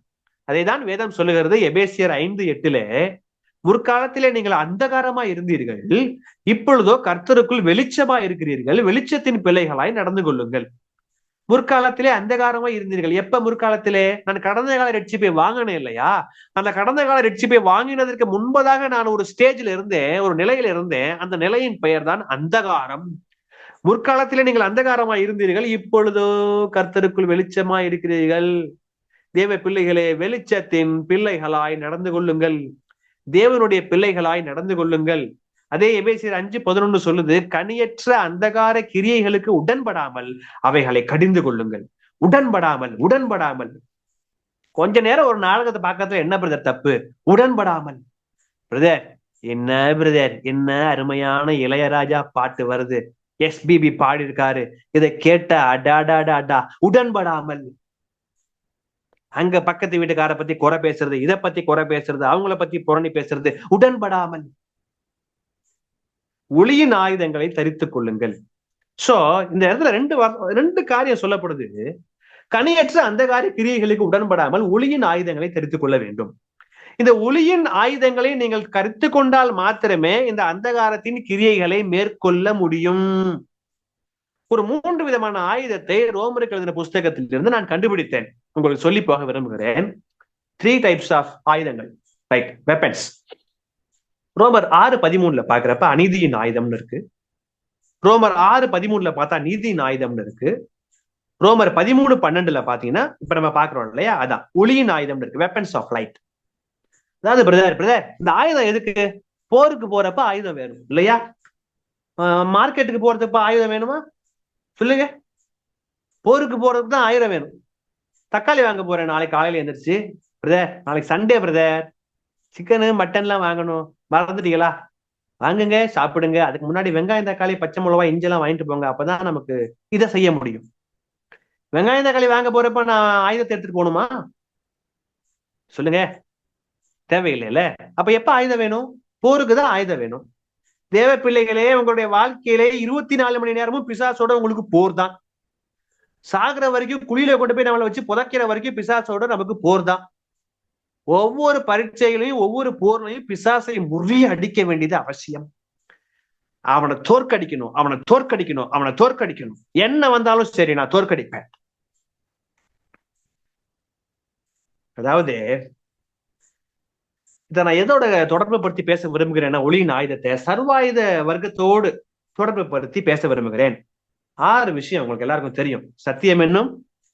அதைதான் வேதம் சொல்லுகிறது. எபேசியர் 5:8, முற்காலத்திலே நீங்கள் அந்தகாரமா இருந்தீர்கள், இப்பொழுதோ கர்த்தருக்குள் வெளிச்சமா இருக்கிறீர்கள், வெளிச்சத்தின் பிள்ளைகளாய் நடந்து கொள்ளுங்கள். முற்காலத்திலே அந்தகாரமா இருந்தீர்கள். எப்ப முற்காலத்திலே? நான் கடந்த கால ரட்சிப்பை வாங்கினேன் இல்லையா? அந்த கடந்த கால ரட்சிப்பை வாங்கினதற்கு முன்பதாக நான் ஒரு ஸ்டேஜில் இருந்தேன், ஒரு நிலையில இருந்தேன். அந்த நிலையின் பெயர் தான் அந்தகாரம். முற்காலத்திலே நீங்கள் அந்தகாரமா இருந்தீர்கள், இப்பொழுதோ கர்த்தருக்குள் வெளிச்சமா இருக்கிறீர்கள். தேவ பிள்ளைகளே, வெளிச்சத்தின் பிள்ளைகளாய் நடந்து கொள்ளுங்கள். தேவனுடைய பிள்ளைகளாய் நடந்து கொள்ளுங்கள். அதே எபேசியர் 5:11 சொல்லுது, கனியற்ற அந்தகார கிரியைகளுக்கு உடன்படாமல் அவைகளை கடிந்து கொள்ளுங்கள். உடன்படாமல். கொஞ்ச நேரம் ஒரு நாடகத்தை பார்க்கறதுல என்ன பிரதர் தப்பு? உடன்படாமல். பிரதர் என்ன அருமையான இளையராஜா பாட்டு வருது, எஸ்பிபி பாடி இருக்காரு, இதை கேட்ட அடாடாடா. உடன்படாமல். அங்க பக்கத்து வீட்டுக்கார பத்தி குறை பேசுறது, இதை பத்தி குறை பேசுறது, அவங்கள பத்தி புரணி பேசுறது. உடன்படாமல். ஒளியின் ஆயுதங்களை தரித்துக் கொள்ளுங்கள். சோ இந்த இடத்துல ரெண்டு காரியம் சொல்லப்படுது. கனியற்ற அந்தகார கிரியைகளுக்கு உடன்படாமல் ஒளியின் ஆயுதங்களை தரித்துக் கொள்ள வேண்டும். இந்த ஒளியின் ஆயுதங்களை நீங்கள் கருத்து கொண்டால் மாத்திரமே இந்த அந்தகாரத்தின் கிரியைகளை மேற்கொள்ள முடியும். ஒரு 3 விதமான ஆயுதத்தை ரோமருக்கு எழுதின புஸ்தகத்திலிருந்து நான் கண்டுபிடித்தேன். உங்களுக்கு சொல்லி போக விரும்புகிறேன். 3 டைப்ஸ் ஆஃப் ஆயுதங்கள், ரைட், வெப்பன்ஸ். ரோமர் 6:13 பாக்குறப்ப அநீதியின் ஆயுதம்னு இருக்கு. ரோமர் 6:13 பார்த்தா நீதியின் ஆயுதம்னு இருக்கு. ரோமர் 13:12 பாத்தீங்கன்னா இப்ப நம்ம பாக்குறோம் இல்லையா, அதான் ஒளியின் ஆயுதம் இருக்கு, வெப்பன்ஸ் ஆஃப் லைட். அதாவது பிரதர் இந்த ஆயுதம் எதுக்கு? போருக்கு போறப்ப ஆயுதம் வேணும் இல்லையா? மார்க்கெட்டுக்கு போறதுப்ப ஆயுதம் வேணுமா? சொல்லுங்க. போருக்கு போறதுக்கு தான் ஆயுதம் வேணும். தக்காளி வாங்க போறேன் நாளைக்கு காலையில எந்திரிச்சு, பிரதர் நாளைக்கு சண்டே பிரதர், சிக்கனு மட்டன்லாம் வாங்கணும், மறந்துட்டீங்களா? வாங்குங்க, சாப்பிடுங்க. அதுக்கு முன்னாடி வெங்காயம் தக்காளி பச்சை மிளகா இஞ்செல்லாம் வாங்கிட்டு போங்க, அப்பதான் நமக்கு இதை செய்ய முடியும். வெங்காயம் தக்காளி வாங்க போறப்ப நான் ஆயுதத்தை எடுத்துட்டு போகணுமா? சொல்லுங்க, தேவையில்லைல்ல. அப்ப எப்ப ஆயுதம் வேணும்? போருக்கு தான் ஆயுதம் வேணும். தேவ பிள்ளைகளே, உங்களுடைய வாழ்க்கையிலே 24 மணி நேரமும் பிசாசோட உங்களுக்கு போர் தான். சாகுற வரைக்கும் குழியில கொண்டு போய் நம்மளை வச்சு புதைக்கிற வரைக்கும் பிசாசோட நமக்கு போர் தான். ஒவ்வொரு பரீட்சைகளையும் ஒவ்வொரு போர்லையும் பிசாசை முறியடிக்க வேண்டியது அவசியம். அவனை தோற்கடிக்கணும். என்ன வந்தாலும் சரி, நான் தோற்கடிப்பேன். அதாவது இதை நான் எதோட தொடர்பு படுத்தி பேச விரும்புகிறேன்னா, ஒளியின் ஆயுதத்தை சர்வாயுத வர்க்கத்தோடு தொடர்பு படுத்தி பேச விரும்புகிறேன். 6 விஷயம் உங்களுக்கு எல்லாருக்கும் தெரியும். சத்தியம் என்னும்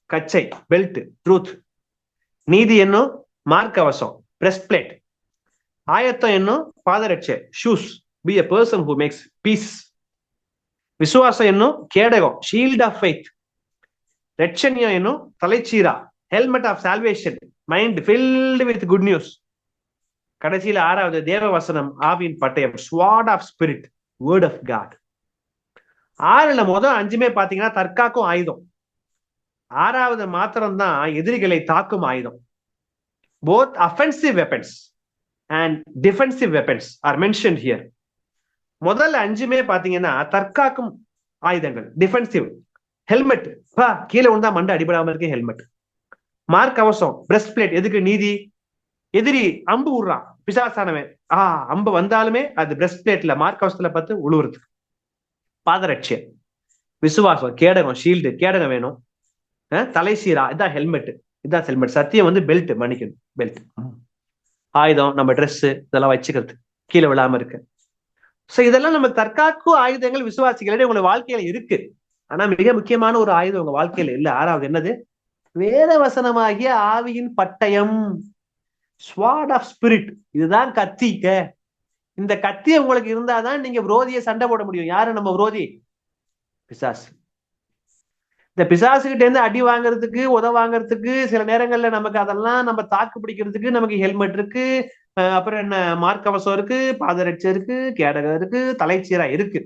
கச்சை, பெல்ட், ட்ரூத். நீதி என்னும் மார்க்கவசம், பிரஸ்ட் பிளேட். ஆயத்தம் என்னும் பாதரட்சை, shoes, be a person who makes peace. விசுவாசம் என்னும் கேடகம், ஷீல்ட் ஆஃப் ஃபெய்த். ரட்சணியம் என்னும் தலைச்சீரா, helmet of salvation, mind filled with good news. கடைசியில 6வது தேவ வசனம், ஆவியின் பட்டயம், sword of spirit, word of God. 6ல முதல் 5மே பாத்தீங்கன்னா தற்காக்கும் ஆயுதம். 6வது மாத்திரம் தான் எதிரிகளை தாக்கும் ஆயுதம். Both offensive weapons. And defensive weapons R mentioned here. முதல் 5மே பாத்தீங்கன்னா தற்காக்கும் ஆயுதங்கள், டிஃபென்சிவ். ஹெல்மெட், கீழே விழுந்தா மண்டை அடிபடாம இருக்கு ஹெல்மெட். மார்க் கவசம், பிரஸ்ட் பிளேட், எதுக்கு? நீதி. எதிரி அம்பு விடுறான், பிசாசானவன், அம்பு வந்தாலுமே அது பிரஸ்ட் பிளேட்ல மார்க் கவசத்துல பார்த்து உழுவுறது. பாதரட்சியம், விசுவாசம், கேடகம், ஷீல்டு, கேடகம் வேணும். தலை சீரா, இதான் ஹெல்மெட், இதான் ஹெல்மெட். சத்தியம் வந்து பெல்ட், மன்னிக்கணும், பெல்ட். ஆயுதம், நம்ம ட்ரெஸ் இதெல்லாம் வச்சுக்கிறது கீழே விழாம இருக்கு. சோ இதெல்லாம் நம்ம தற்காக்கும் ஆயுதங்கள் விசுவாசிகளிடையே உங்க வாழ்க்கையில இருக்கு. ஆனா மிக முக்கியமான ஒரு ஆயுதம் உங்க வாழ்க்கையில இல்ல. 6வது என்னது? வேத வசனமாகிய ஆவியின் பட்டயம், ஸ்வார்ட் ஆஃப் ஸ்பிரிட். இதுதான் கத்திக்க. இந்த கத்தி உங்களுக்கு இருந்தாதான் நீங்க விரோதியை சண்டை போட முடியும். யாரு நம்ம விரோதி? பிசாசு. இந்த பிசாசுகிட்ட இருந்து அடி வாங்குறதுக்கு, உத வாங்குறதுக்கு சில நேரங்கள்ல நமக்கு அதெல்லாம் நம்ம தாக்கு பிடிக்கிறதுக்கு நமக்கு ஹெல்மெட் இருக்கு, அப்புறம் என்ன, மார்க்கவசம் இருக்கு, பாதரட்சை இருக்கு, கேடகம் இருக்கு, தலைச்சீரா இருக்கு.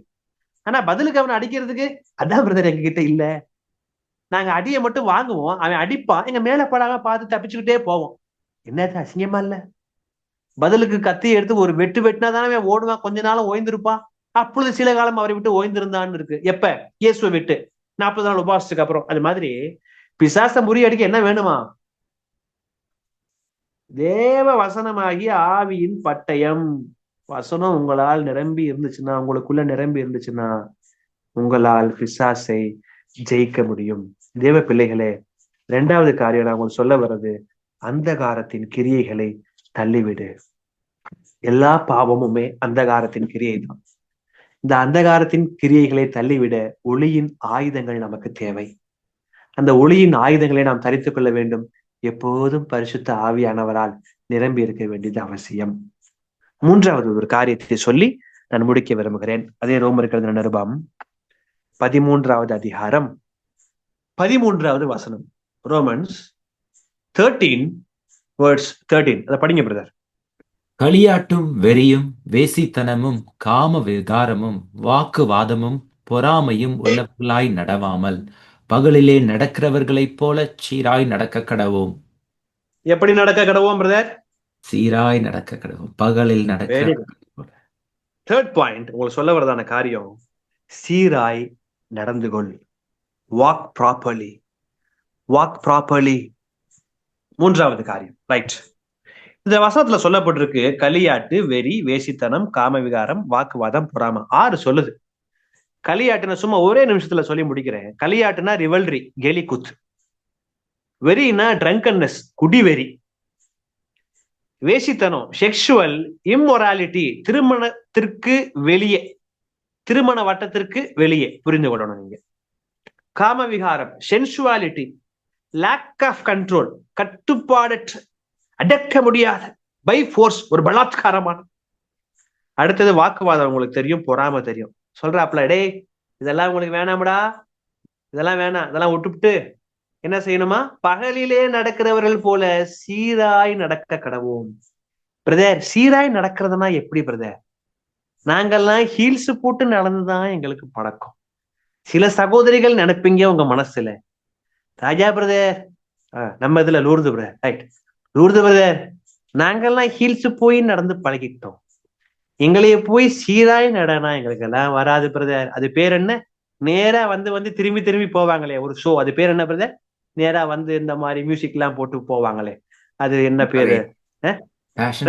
ஆனா பதிலுக்கு அவனை அடிக்கிறதுக்கு அதான் பிரதர் எங்க கிட்ட இல்ல. நாங்க அடியை மட்டும் வாங்குவோம், அவன் அடிப்பான், எங்க மேல படாம பார்த்து தப்பிச்சுக்கிட்டே போவோம். என்னது அசிங்கமா இல்ல? பதிலுக்கு கத்தியை எடுத்து ஒரு வெட்டு வெட்டினா தானே ஓடுவான், கொஞ்ச நாளும் ஓய்ந்திருப்பான். அப்பொழுது சில காலம் அவரை விட்டு ஓய்ந்திருந்தான்னு இருக்கு. எப்ப? இயேசுவை விட்டு 40 நாள் உபவாசத்துக்கு அப்புறம். அது மாதிரி பிசாச முறியடிக்க என்ன வேணுமா? தேவ வசனமாகி ஆவியின் பட்டயம். வசனம் உங்களால் நிரம்பி இருந்துச்சுன்னா, உங்களுக்குள்ள நிரம்பி இருந்துச்சுன்னா, உங்களால் பிசாசை ஜெயிக்க முடியும். தேவ பிள்ளைகளே, 2வது காரியம் நான் உங்களுக்கு சொல்ல வர்றது, அந்தகாரத்தின் கிரியைகளை தள்ளிவிடு. எல்லா பாவமுமே அந்தகாரத்தின் கிரியை தான். இந்த அந்தகாரத்தின் கிரியைகளை தள்ளிவிட ஒளியின் ஆயுதங்கள் நமக்கு தேவை. அந்த ஒளியின் ஆயுதங்களை நாம் தரித்துக் கொள்ள வேண்டும். எப்போதும் பரிசுத்த ஆவியானவரால் நிரம்பி இருக்க வேண்டியது அவசியம். 3வது ஒரு காரியத்தை சொல்லி நான் முடிக்க விரும்புகிறேன். அதே ரோமர்கள் நிருபம் 13வது அதிகாரம் 13வது வசனம். ரோமன்ஸ் 13:13. அதை படிங்க பிரதர். களியாட்டும் வெறியும் வேசித்தனமும் காம விகாரமும் வாக்குவாதமும் பொறாமையும் உள்ளவர்களாய் நடவாமல் பகலிலே நடக்கிறவர்களைப் போல சீராய் நடக்க கடவோம். எப்படி நடக்க கடவோம் பிரதர்? சீராய் நடக்க கடவோம், பகலில் நடக்கிற. 3rd பாயிண்ட் உங்களுக்கு சொல்ல வரதான காரியம், சீராய் நடந்து கொள். Walk properly, walk properly. 3வது காரியம், ரைட். இந்த வசனத்துல சொல்லப்பட்டிருக்கு களியாட்டு, வெறி, வேசித்தனம், காம விகாரம், வாக்குவாதம், பொறாமை. 6 சொல்லுது. களியாட்டுனா சும்மா ஒரே நிமிஷத்துல சொல்லி முடிக்கிறேன். களியாட்டுனா ரிவல்ரி, கேலி குத்து. வெறினா ட்ரங்கன்னஸ், குடி வெறி. வேசித்தனம், செக்ஷுவல் இம்மொராலிட்டி, திருமணத்திற்கு வெளியே, திருமண வட்டத்திற்கு வெளியே, புரிந்து கொள்ளணும் நீங்க. காம விகாரம், சென்சுவாலிட்டி, லேக் ஆஃப் கண்ட்ரோல், கட்டுப்பாடற்ற, அடக்க முடியாத, பை ஃபோர்ஸ், ஒரு பலாத்காரமான. அடுத்தது வாக்குவாதம் உங்களுக்கு தெரியும், பொறாம தெரியும். சொல்றாப்ல, டே இதெல்லாம் உங்களுக்கு வேணாமடா, இதெல்லாம் வேணாம், இதெல்லாம் விட்டுவிட்டு என்ன செய்யணுமா? பகலிலே நடக்கிறவர்கள் போல சீராய் நடக்க கடவோம். பிரதர், சீராய் நடக்கிறதுனா எப்படி பிரதர்? நாங்கெல்லாம் ஹீல்ஸ் போட்டு நடந்துதான் எங்களுக்கு பழக்கம். சில சகோதரிகள் நினைப்பீங்க உங்க மனசுல, ராஜா பிரதர், நம்ம இதுல Lourdu brother, right, Lourdu brother, நாங்கெல்லாம் ஹீல்ஸ் போய் நடந்து பழகிட்டோம், எங்களைய போய் சீராய் நடனா எங்களுக்கு எல்லாம் வராது பிரதர். அது பேர் என்ன? நேரா வந்து திரும்பி திரும்பி போவாங்களே ஒரு ஷோ, அது பேர் என்ன பிரதர்? நேரா வந்து இந்த மாதிரி மியூசிக் எல்லாம் போட்டு போவாங்களே, அது என்ன பேரு?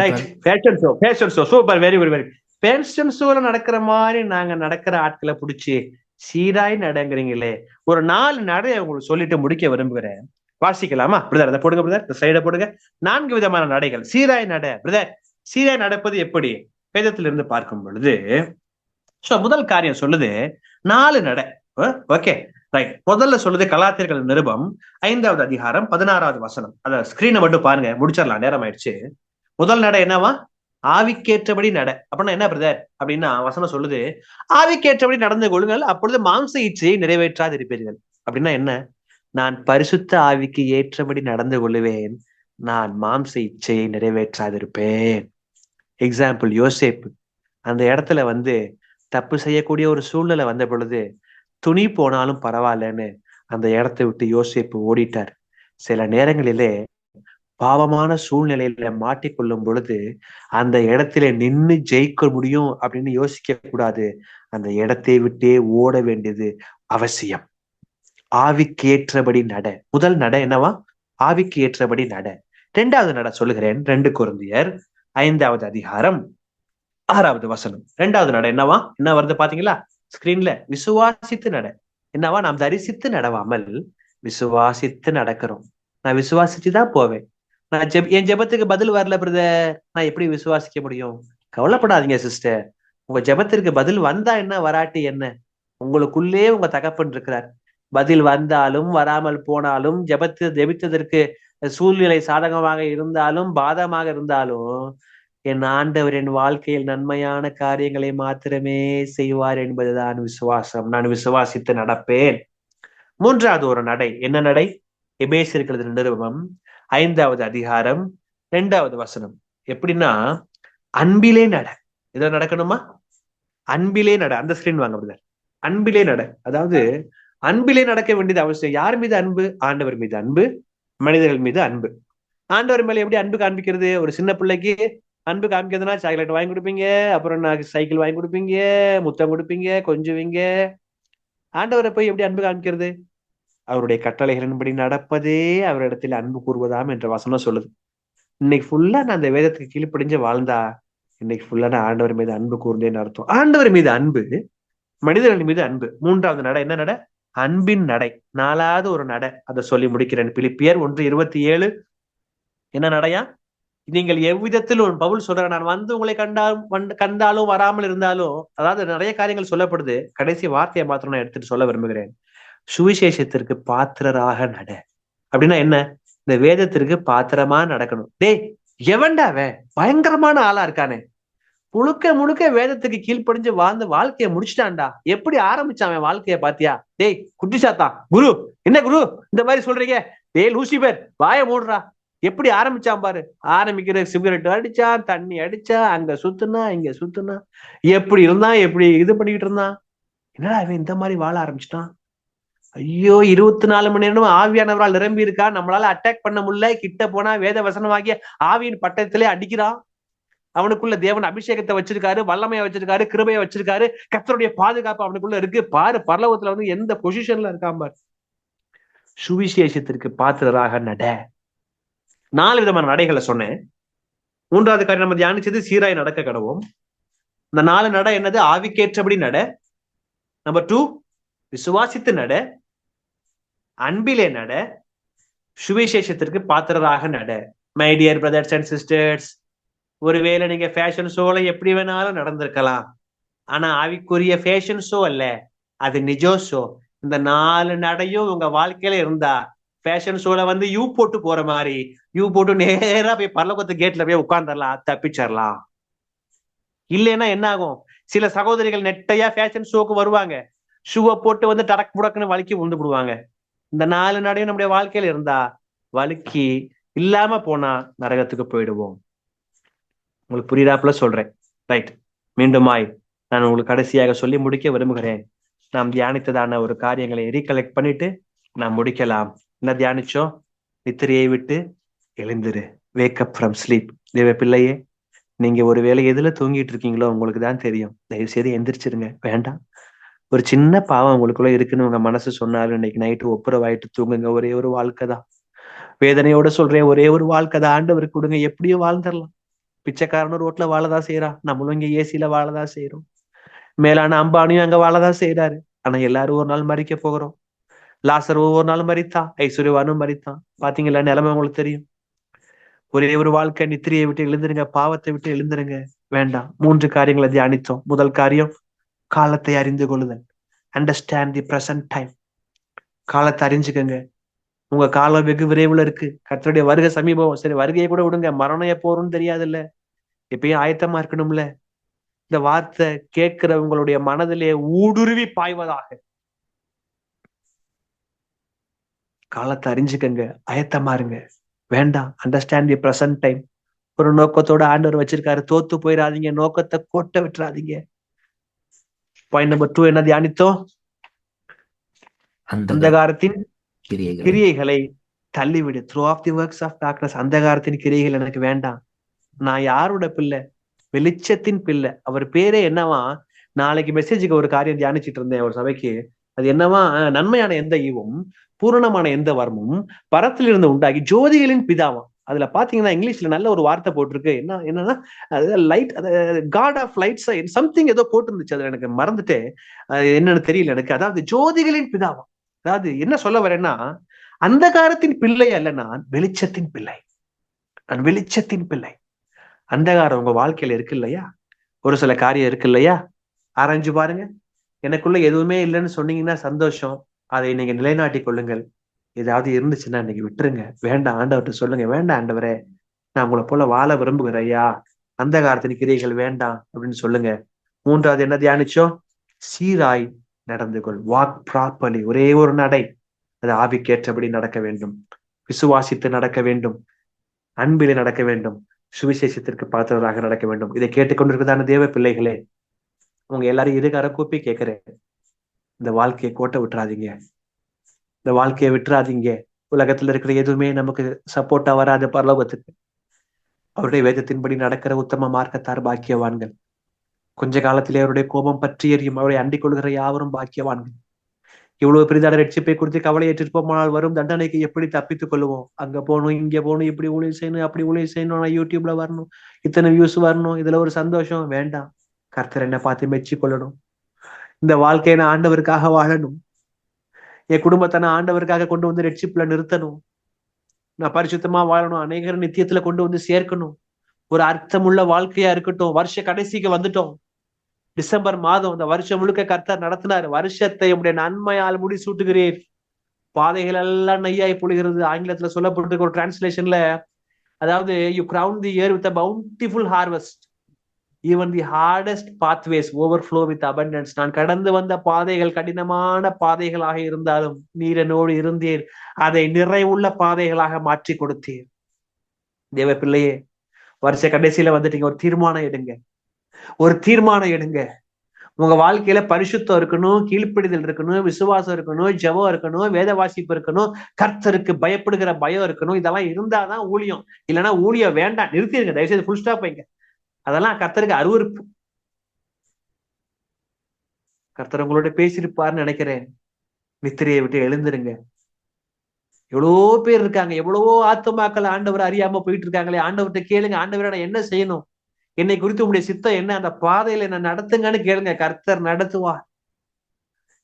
Right, fashion show. Fashion show, super, very very very. Fashion ஷோல நடக்கிற மாதிரி நாங்க நடக்கிற ஆட்களை பிடிச்சி சீராய் நடங்குறீங்களே. ஒரு 4 நடை உங்களுக்கு சொல்லிட்டு முடிக்க விரும்புகிறேன். வாசிக்கலாமா பிரதர்? அதை போடுங்க பிரதர், இந்த சைடை போடுங்க. 4 விதமான நடைகள். சீராய் நட பிரதர். சீராய் நடப்பது எப்படி? வேதத்திலிருந்து பார்க்கும் பொழுது முதல் காரியம் சொல்லுது 4 நடை. Okay, right. முதல்ல சொல்லுது கலாத்தியர்கள் நிருபம் 5வது அதிகாரம் 16வது வசனம். அத ஸ்கிரீனை மட்டும் பாருங்க, முடிச்சிடலாம், நேரம் ஆயிடுச்சு. முதல் நடை என்னவா? ஆவிக்கேற்றபடி நட. அப்படின்னா என்ன பிரதர் அப்படின்னா, வசனம் சொல்லுது ஆவிக்கேற்றபடி நடந்து கொள்ளுங்கள், அப்பொழுது மாம்ச இச்சையை நிறைவேற்றாது இருப்பீர்கள். அப்படின்னா என்ன? நான் பரிசுத்த ஆவிக்கு ஏற்றபடி நடந்து கொள்ளுவேன், நான் மாம்ச இச்சையை நிறைவேற்றாதிருப்பேன். எக்ஸாம்பிள், யோசேப்பு அந்த இடத்துல வந்து தப்பு செய்யக்கூடிய ஒரு சூழ்நிலை வந்த பொழுது துணி போனாலும் பரவாயில்லன்னு அந்த இடத்தை விட்டு யோசேப்பு ஓடிட்டார். சில நேரங்களிலே பாவமான சூழ்நிலையில மாட்டிக்கொள்ளும் பொழுது அந்த இடத்துல நின்னு ஜெயிக்க முடியும் அப்படின்னு யோசிக்க கூடாது. அந்த இடத்தை விட்டே ஓட வேண்டியது அவசியம். ஆவிக்கு ஏற்றபடி நட. முதல் நட என்னவா? ஆவிக்கு ஏற்றபடி நட. இரண்டாவது நட சொல்லுகிறேன். 2 கொரிந்தியர் 5வது அதிகாரம் 6வது வசனம். இரண்டாவது நட என்னவா? என்ன வருது பாத்தீங்களா ஸ்கிரீன்ல? விசுவாசித்து நட. என்னவா? நாம் தரிசித்து நடவாமல் விசுவாசித்து நடக்கிறோம். நான் விசுவாசிச்சுதான் போவேன். நான் என் ஜெபத்துக்கு பதில் வரல பிரதர், நான் எப்படி விசுவாசிக்க முடியும்? கவலைப்படாதீங்க சிஸ்டர். உங்க ஜெபத்திற்கு பதில் வந்தா என்ன, வராட்டி என்ன? உங்களுக்குள்ளே உங்க தகப்பன் இருக்கிறார். பதில் வந்தாலும் வராமல் போனாலும், ஜெபித்ததற்கு சூழ்நிலை சாதகமாக இருந்தாலும் பாதகமாக இருந்தாலும், என் ஆண்டவர் என் வாழ்க்கையில் நன்மையான காரியங்களை மாத்திரமே செய்வார் என்பதுதான் விசுவாசம். நான் விசுவாசித்து நடப்பேன். மூன்றாவது ஒரு நடை. என்ன நடை? எபேசியர்களது நிருபம் 5வது அதிகாரம் 2வது வசனம். எப்படின்னா, அன்பிலே நட. இதை நடக்கணுமா? அன்பிலே நட. அந்த ஸ்கிரீன் வாங்க பிரதர். அன்பிலே நட. அதாவது அன்பிலே நடக்க வேண்டியது அவசியம். யார் மீது அன்பு? ஆண்டவர் மீது அன்பு, மனிதர்கள் மீது அன்பு. ஆண்டவர் மேல எப்படி அன்பு காண்பிக்கிறது? ஒரு சின்ன பிள்ளைக்கு அன்பு காமிக்கிறதுனா சாக்லேட் வாங்கி கொடுப்பீங்க, அப்புறம் சைக்கிள் வாங்கி கொடுப்பீங்க, முத்தம் கொடுப்பீங்க, கொஞ்சுவீங்க. ஆண்டவரை போய் எப்படி அன்பு காமிக்கிறது? அவருடைய கட்டளைகளின்படி நடப்பதே அவரிடத்தில் அன்பு கூறுவதாம் என்ற வசனம் சொல்லுது. இன்னைக்கு ஃபுல்லா நான் அந்த வேதத்துக்கு கீழ்ப்படிஞ்சு வாழ்ந்தா, இன்னைக்கு ஃபுல்லா நான் ஆண்டவர் மீது அன்பு கூர்ந்தேன்னு அர்த்தம். ஆண்டவர் மீது அன்பு, மனிதர்கள் மீது அன்பு. மூன்றாவது நடை என்ன நட? அன்பின் நடை. நாலாவது ஒரு நடை, அதை சொல்லி முடிக்கிறேன். பிலிப்பியர் 1:27. என்ன நடையா? நீங்கள் எவ்விதத்திலும், பவுல் சொல்ற, நான் வந்து உங்களை கண்டாலும் வராமல் இருந்தாலும், அதாவது நிறைய காரியங்கள் சொல்லப்படுது. கடைசி வார்த்தையை மாத்திரம் நான் எடுத்துட்டு சொல்ல விரும்புகிறேன். சுவிசேஷத்திற்கு பாத்திரராக நட. அப்படின்னா என்ன? இந்த வேதத்திற்கு பாத்திரமா நடக்கணும். டேய், எவன்டாவே பயங்கரமான ஆளா இருக்கானே, முழுக்க முழுக்க வேதத்துக்கு கீழ்ப்படிஞ்சு வாழ்ந்து வாழ்க்கைய முடிச்சுட்டான்டா. எப்படி ஆரம்பிச்சான் அவன் வாழ்க்கைய பாத்தியா? டேய் குட்டிசாத்தா, குரு என்ன குரு இந்த மாதிரி சொல்றீங்க? டேய் லூசிபர், வாய மூடுறா. எப்படி ஆரம்பிச்சான் பாரு. ஆரம்பிக்கிற சிகரெட் அடிச்சான், தண்ணி அடிச்சா, அங்க சுத்துனா இங்க சுத்துனா, எப்படி இருந்தான், எப்படி இது பண்ணிக்கிட்டு இருந்தான். என்னடா அவன் இந்த மாதிரி வாழ ஆரம்பிச்சிட்டான்? ஐயோ, 24 மணி நேரம் ஆவியானவரால் நிரம்பி இருக்கா, நம்மளால அட்டாக் பண்ண முடியல. கிட்ட போனா வேத வசனமாகிய ஆவியின் பட்டத்திலே அடிக்கிறான். அவனுக்குள்ள தேவன் அபிஷேகத்தை வச்சிருக்காரு, வல்லமையை வச்சிருக்காரு, கிருபையை வச்சிருக்காரு, கர்த்தருடைய பாதுகாப்பு அவனுக்குள்ள இருக்கு. பாரு, பரலோகத்துல வந்து எந்த பொசிஷன்ல இருக்கான் பாரு. சுவிசேஷத்திற்கு பாத்திரராக நட. 4 விதமான நடைகளை சொன்னேன். மூன்றாவது காரியம் நம்ம தியானிச்சது சீராய் நடக்க கடவோம். இந்த 4 நட என்னது? ஆவிக்கேற்றபடி நட. நம்பர் 2, விசுவாசித்து நட, அன்பிலே நட, சுவிசேஷத்திற்கு பாத்திரராக நட. My dear brothers and sisters, ஒருவேளை நீங்க ஃபேஷன் ஷோல எப்படி வேணாலும் நடந்திருக்கலாம். ஆனா ஆவிக்குரிய ஃபேஷன் ஷோ அல்ல, அது நிஜோ ஷோ. இந்த 4 நடையும் உங்க வாழ்க்கையில இருந்தா, ஃபேஷன் ஷோல வந்து யூ போட்டு போற மாதிரி யூ போட்டு நேரா போய் பரலோகத்து கேட்ல போய் உட்கார்ந்துடலாம், தப்பிச்சிடலாம். இல்லைன்னா என்ன ஆகும்? சில சகோதரிகள் நெட்டையா ஃபேஷன் ஷோக்கு வருவாங்க, ஷூவை போட்டு வந்து டடக் புடக்குன்னு வலிக்கி விழுந்து விடுவாங்க. இந்த 4 நடையும் நம்முடைய வாழ்க்கையில இருந்தா, வலிக்கி இல்லாம போனா நரகத்துக்கு போயிடுவோம். உங்களுக்கு புரியுதாப்புல சொல்றேன், ரைட்? மீண்டுமாய் நான் உங்களுக்கு கடைசியாக சொல்லி முடிக்க விரும்புகிறேன். நாம் தியானித்ததான ஒரு காரியங்களை ரீகலெக்ட் பண்ணிட்டு நாம் முடிக்கலாம். என்ன தியானிச்சோம்? நித்திரையை விட்டு எழுந்திரு, வேக் அப் ஃப்ரம் ஸ்லீப். தேவ பிள்ளையே, நீங்க ஒருவேளை எதுல தூங்கிட்டு இருக்கீங்களோ உங்களுக்கு தான் தெரியும். தயவு செய்து எந்திரிச்சிருங்க. வேண்டாம், ஒரு சின்ன பாவம் உங்களுக்குள்ள இருக்குன்னு உங்க மனசு சொன்னாலும் இன்னைக்கு நைட்டு ஒப்புரவாயிட்டு தூங்குங்க. ஒரே ஒரு வாழ்க்கை தான். வேதனையோட சொல்றேன், ஒரே ஒரு வாழ்க்கை தான். ஆண்டவருக்கு கொடுங்க, எப்படியும் வாழ்ந்துடலாம். பிச்சைக்காரனும் ரோட்ல வாழதான் செய்யறான், நம்மளும் இங்க ஏசியில வாழதான் செய்யறோம். மேலான அம்பானியும் அங்க வாழதான் செய்யறாரு. ஆனா எல்லாரும் ஒரு நாள் மறிக்க போகிறோம். லாசர் ஒவ்வொரு நாளும் மறித்தான், ஐஸ்வர்யவானும் மறித்தான். பாத்தீங்களா நிலைமை உங்களுக்கு தெரியும். ஒரே ஒரு வாழ்க்கை. நித்திரையை விட்டு எழுந்துருங்க, பாவத்தை விட்டு எழுந்துருங்க. வேண்டாம். 3 காரியங்களை தியானித்தோம். முதல் காரியம், காலத்தை அறிந்து கொள்ளுதல். Understand the present time. காலத்தை அறிஞ்சுக்கங்க. உங்க காலம் வெகு விரைவில் இருக்கு. கர்த்தருடைய வருகை சமீபம். சரி, வருகையை கூட விடுங்க, மரணம் எப்போ வரும்னு தெரியாதுல்ல. எப்பயும் ஆயத்தமா இருக்கணும்ல. இந்த வார்த்தை கேட்கிறவங்களுடைய மனதிலே ஊடுருவி பாய்வதாக. காலத்தை அறிஞ்சுக்கங்க, ஆயத்தமா இருங்க. வேண்டாம், அண்டர்ஸ்டாண்ட் தி பிரசன்ட் டைம். ஒரு நோக்கத்தோட ஆண்டவர் வச்சிருக்காரு, தோத்து போயிடாதீங்க, நோக்கத்தை கோட்டை விட்டுறாதீங்க. பாயிண்ட் நம்பர் 2 என்ன தியானித்தோம்? அந்தகாரத்தின் கிரியைகளை தள்ளிவிடு. Throw off the works of darkness. அந்தகாரத்தின் கிரியைகள் எனக்கு வேண்டாம். நான் யாரோட பிள்ளை? வெளிச்சத்தின் பிள்ளை. அவர் பேரே என்னவா? நாளைக்கு மெசேஜுக்கு ஒரு காரியம் தியானிச்சுட்டு இருந்தேன் ஒரு சபைக்கு. அது என்னவா? நன்மையான எந்த ஈவும் பூரணமான எந்த வரமும் பரத்திலிருந்து உண்டாகி ஜோதிகளின் பிதாவாம். அதுல பாத்தீங்கன்னா இங்கிலீஷ்ல நல்ல ஒரு வார்த்தை போட்டிருக்கு. என்னன்னா light, God of lights something ஏதோ போட்டிருந்துச்சு. அதுல எனக்கு மறந்துட்டு அது என்னன்னு தெரியல எனக்கு. அதாவது ஜோதிகளின் பிதாவாம். அதாவது என்ன சொல்ல வரேன்னா, அந்தகாரத்தின் பிள்ளை அல்ல, நான் வெளிச்சத்தின் பிள்ளை. நான் வெளிச்சத்தின் பிள்ளை. அந்தகாரம் உங்க வாழ்க்கையில இருக்கு இல்லையா? ஒரு சில காரியம் இருக்கு இல்லையா? ஆராய்ஞ்சு பாருங்க. எனக்குள்ள எதுவுமே இல்லைன்னு சொன்னீங்கன்னா சந்தோஷம். அதை நீங்க நிலைநாட்டி கொள்ளுங்கள். ஏதாவது இருந்துச்சுன்னா இன்னைக்கு விட்டுருங்க. வேண்டாம், ஆண்டவர்கிட்ட சொல்லுங்க. வேண்டாம் ஆண்டவரே, நான் உங்களை போல வாழ விரும்புகிறேன் ஐயா. அந்தகாரத்தின் கிரியைகள் வேண்டாம் அப்படின்னு சொல்லுங்க. மூன்றாவது என்ன தியானிச்சோம்? சீராய் நடந்து கொள். Walk properly. ஒரே ஒரு நடை. அது ஆவிக்கேற்றபடி நடக்க வேண்டும். விசுவாசித்து நடக்க வேண்டும். அன்பிலே நடக்க வேண்டும். சுவிசேஷத்திற்கு பாத்திரராக நடக்க வேண்டும். இதை கேட்டுக்கொண்டிருக்கிறதான தேவ பிள்ளைகளே, உங்க எல்லாரும் இருகார கூப்பி கேட்கிறேன். இந்த வாழ்க்கையை கோட்டை விட்டுறாதீங்க. இந்த வாழ்க்கையை விட்டுறாதீங்க. உலகத்துல இருக்கிற எதுவுமே நமக்கு சப்போர்ட்டா வராது பரலோகத்துக்கு. அவருடைய வேதத்தின்படி நடக்கிற உத்தம மார்க்கத்தார் பாக்கியவான்கள். கொஞ்ச காலத்திலே அவருடைய கோபம் பற்றி எறியும். அவரை அண்டிக் கொள்கிற யாவரும் பாக்கியவான்கள். இவ்வளவு பெரிதான ரட்சிப்பை குறித்து கவலை ஏற்றிருப்போமானால் வரும் தண்டனைக்கு எப்படி தப்பித்துக் கொள்ளுவோம்? அங்க போகணும், இங்க போகணும், இப்படி ஊழியர் செய்யணும், அப்படி ஊழியர் செய்யணும், நான் யூடியூப்ல வரணும், இத்தனை வியூஸ் வரணும், இதுல ஒரு சந்தோஷம் வேண்டாம். கர்த்தர் என்ன பார்த்து மெச்சி கொள்ளணும். இந்த வாழ்க்கையை நான் ஆண்டவருக்காக வாழணும். என் குடும்பத்தை நான் ஆண்டவருக்காக கொண்டு வந்து ரட்சிப்புல நிறுத்தணும். நான் பரிசுத்தமா வாழணும். அநேகர் நித்தியத்துல கொண்டு வந்து சேர்க்கணும். ஒரு அர்த்தமுள்ள வாழ்க்கையா இருக்கட்டும். வருஷ கடைசிக்கு வந்துட்டோம். டிசம்பர் மாதம் இந்த வருஷம் முழுக்க கர்த்தர் நடத்தினார். வருஷத்தை உடைய நன்மையால் முடி சூட்டுகிறீர். பாதைகள் எல்லாம் நெய்யாய் பொழிகிறது. ஆங்கிலத்துல சொல்லப்பட்டிருக்க ஒரு டிரான்ஸ்லேஷன்ல, அதாவது you crown the year with a bountiful harvest. Even the hardest pathways overflow with abundance. நான் கடந்து வந்த பாதைகள் கடினமான பாதைகளாக இருந்தாலும் நீர் என்னோடு இருந்தீர். அதை நிறைவுள்ள பாதைகளாக மாற்றி கொடுத்தீர். தேவ பிள்ளையே, வருஷ கடைசியில வந்துட்டீங்க. ஒரு தீர்மானம் எடுங்க. ஒரு தீர்மானம் எடுங்க. உங்க வாழ்க்கையில பரிசுத்தம் இருக்கணும், கீழ்ப்பிடிதல் இருக்கணும், விசுவாசம் இருக்கணும், ஜெபம் இருக்கணும், வேத வாசிப்பு இருக்கணும், கர்த்தருக்கு பயப்படுகிற பயம் இருக்கணும். இதெல்லாம் இருந்தாதான் ஊழியம். இல்லைன்னா ஊழியம் வேண்டாம், நிறுத்திடுங்க. தயவுசெய்து ஃபுல் ஸ்டாப் வைங்க. அதெல்லாம் கர்த்தருக்கு அருவருப்பு. கர்த்தர் உங்களோட பேசியிருப்பாருன்னு நினைக்கிறேன். நித்திரையை விட்டு எழுந்துருங்க. எவ்வளவோ பேர் இருக்காங்க, எவ்வளவோ ஆத்துமாக்கள் ஆண்டவர் அறியாம போயிட்டு இருக்காங்களே. ஆண்டவர்கிட்ட கேளுங்க, ஆண்டவரை நான் என்ன செய்யணும்? என்னை குறித்து உங்களுடைய சித்தம் என்ன? அந்த பாதையில என்ன நடத்துங்கன்னு கேளுங்க. கர்த்தர் நடத்துவார்.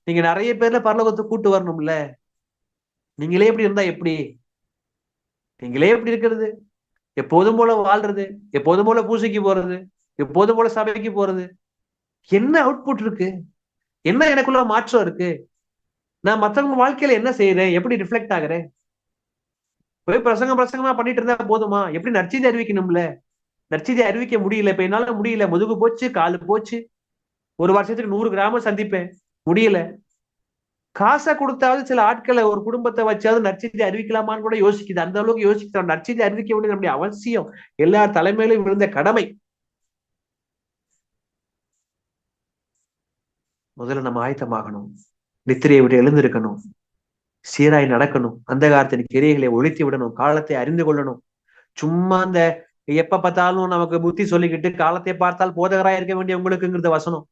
நீங்க நிறைய பேர்ல பரலோகத்துக்கு கூட்டு வரணும்ல. நீங்களே எப்படி இருந்தா எப்படி? நீங்களே எப்படி இருக்கிறது? எப்போதும் போல வாழ்றது, எப்போதும் போல பூசைக்கு போறது, எப்போதும் போல சபைக்கு போறது, என்ன அவுட்புட் இருக்கு? என்ன எனக்குள்ள மாற்றம் இருக்கு? நான் மற்றவங்க வாழ்க்கையில என்ன செய்யறேன்? எப்படி ரிஃப்ளெக்ட் ஆகுறேன்? போய் பிரசங்கமா பண்ணிட்டு இருந்தா போதுமா? எப்படி நற்செய்தி அறிவிக்கணும்ல. நற்செய்தி அறிவிக்க முடியல. இப்ப என்னால முடியல. முதுகு போச்சு, காலு போச்சு. ஒரு வருஷத்துக்கு 100 கிராமம் சந்திப்பேன், முடியல. காசை கொடுத்தாவது சில ஆட்களை, ஒரு குடும்பத்தை வச்சாவது நற்செய்தி அறிவிக்கலாமான்னு கூட யோசிக்குது. அந்த அளவுக்கு யோசிக்கிறோம். நற்செய்தி அறிவிக்க வேண்டியது நம்முடைய அவசியம், எல்லார் தலைமையிலும் விழுந்த கடமை. முதல்ல நம்ம ஆயத்தமாகணும். நித்திரையை விட்டு எழுந்திருக்கணும். சீராய் நடக்கணும். அந்தகாரத்தின் கிரியைகளை ஒழித்து விடணும். காலத்தை அறிந்து கொள்ளணும். சும்மா அந்த எப்ப பார்த்தாலும் நமக்கு புத்தி சொல்லிக்கிட்டு காலத்தை பார்த்தால் போதகராக இருக்க வேண்டிய உங்களுக்குங்கிறது வசனம்.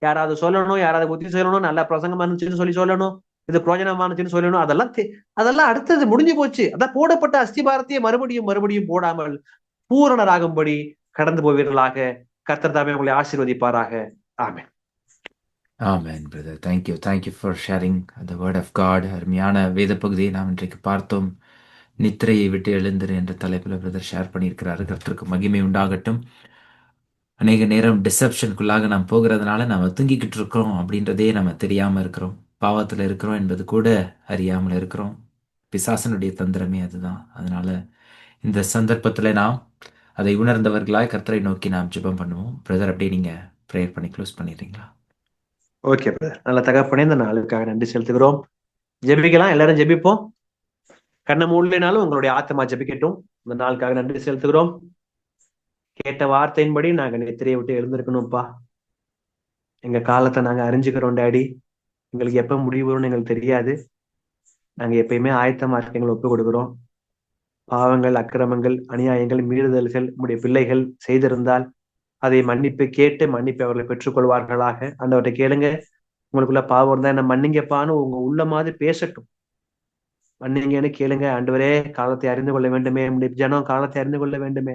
யாராவது சொல்லணும், யாராவது புத்தி சொல்லணும், நல்ல பிரசங்கமா இருந்துச்சுன்னு சொல்லணும், இது பிரயோஜனமானுச்சுன்னு சொல்லணும். அதெல்லாம் அடுத்தது முடிஞ்சு போச்சு. அதான் போடப்பட்ட அஸ்திபாரத்தையே மறுபடியும் மறுபடியும் போடாமல் பூரணராகும்படி கடந்து போவீர்களாக. கர்த்தர் தாமே உங்களை ஆசீர்வதிப்பாராக. ஆமென். ஆமென் brother. Thank you for sharing the word of God. அருமையான வேத பகுதியை நாம் இன்றைக்கு பார்த்தோம். நித்திரையை விட்டு எழுந்திரு என்ற தலைப்பில் பிரதர் ஷேர் பண்ணியிருக்கிறாரு. கர்த்தருக்கு மகிமை உண்டாகட்டும். அநேக நேரம் டிசப்ஷனுக்குள்ளாக நாம் போகிறதுனால நம்ம தூங்கிக்கிட்டு இருக்கிறோம் அப்படின்றதே நம்ம தெரியாமல் இருக்கிறோம். பாவத்தில் இருக்கிறோம் என்பது கூட அறியாமல் இருக்கிறோம். பிசாசனுடைய தந்திரமே அதுதான். அதனால இந்த சந்தர்ப்பத்தில் நாம் அதை உணர்ந்தவர்களாய் கர்த்தரை நோக்கி நாம் ஜெபம் பண்ணுவோம். பிரதர், அப்படியே நீங்கள் ப்ரேயர் பண்ணி க்ளோஸ் பண்ணிடுறீங்களா? Okay brother. நல்ல தகப்பனே, இந்த நாளுக்காக நன்றி செலுத்துகிறோம். ஜெபிக்கலாம், எல்லாரும் ஜெபிப்போம். கண்ணை மூடலினாலும் உங்களுடைய ஆத்மா ஜெபிக்கட்டும். இந்த நாளுக்காக நன்றி செலுத்துகிறோம். கேட்ட வார்த்தையின்படி நாங்க நித்திரையை விட்டு எழுந்திருக்கணும்ப்பா. எங்க காலத்தை நாங்க அறிஞ்சுக்கிறோம் டாடி. எங்களுக்கு எப்ப முடிவு வரும்னு எங்களுக்கு தெரியாது. நாங்க எப்பயுமே ஆயத்தமா இருக்க எங்களை ஒப்பு கொடுக்கிறோம். பாவங்கள், அக்கிரமங்கள், அநியாயங்கள், மீறுதல்கள் உம்முடைய பிள்ளைகள் செய்திருந்தால் அதை மன்னிப்பு கேட்டு மன்னிப்பு அவர்களை பெற்றுக்கொள்வார்களாக. ஆண்டவர்கிட்ட கேளுங்க, உங்களுக்குள்ள பாவம் இருந்தா என்ன மன்னிங்கப்பான்னு உங்க உள்ள மாதிரி பேசட்டும். மன்னிங்கன்னு கேளுங்க. ஆண்டவரே, காலத்தை அறிந்து கொள்ள வேண்டுமே, உம்முடைய ஜனம் காலத்தை அறிந்து கொள்ள வேண்டுமே,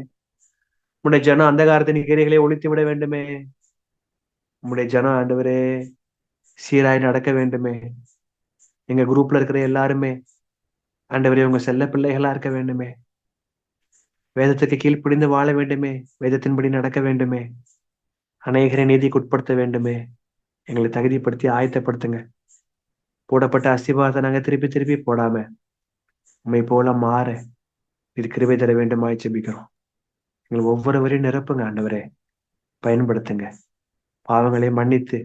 உம்முடைய ஜனம் அந்தகாரத்தின் கிரைகளை ஒழித்து விட வேண்டுமே, உம்முடைய ஜனம் ஆண்டவரே சீராய் நடக்க வேண்டுமே, எங்க குரூப்ல இருக்கிற எல்லாருமே ஆண்டவரே உங்க செல்ல பிள்ளைகளா இருக்க வேண்டுமே, வேதத்துக்கு கீழ்ப்படிந்து வாழ வேண்டுமே, வேதத்தின்படி நடக்க வேண்டுமே, அநேகரை நீதிக்கு உட்படுத்த வேண்டுமே. எங்களை தகுதிப்படுத்தி ஆயத்தப்படுத்துங்க. போடப்பட்ட அஸ்திபாரத்தை நாங்க திருப்பி திருப்பி போடாம உண்மை போல மாற இது கிருபை தர வேண்டுமாய் ஜெபிக்கிறோம். எங்களை ஒவ்வொருவரையும் நிரப்புங்க ஆண்டவரே, பயன்படுத்துங்க. பாவங்களை மன்னித்து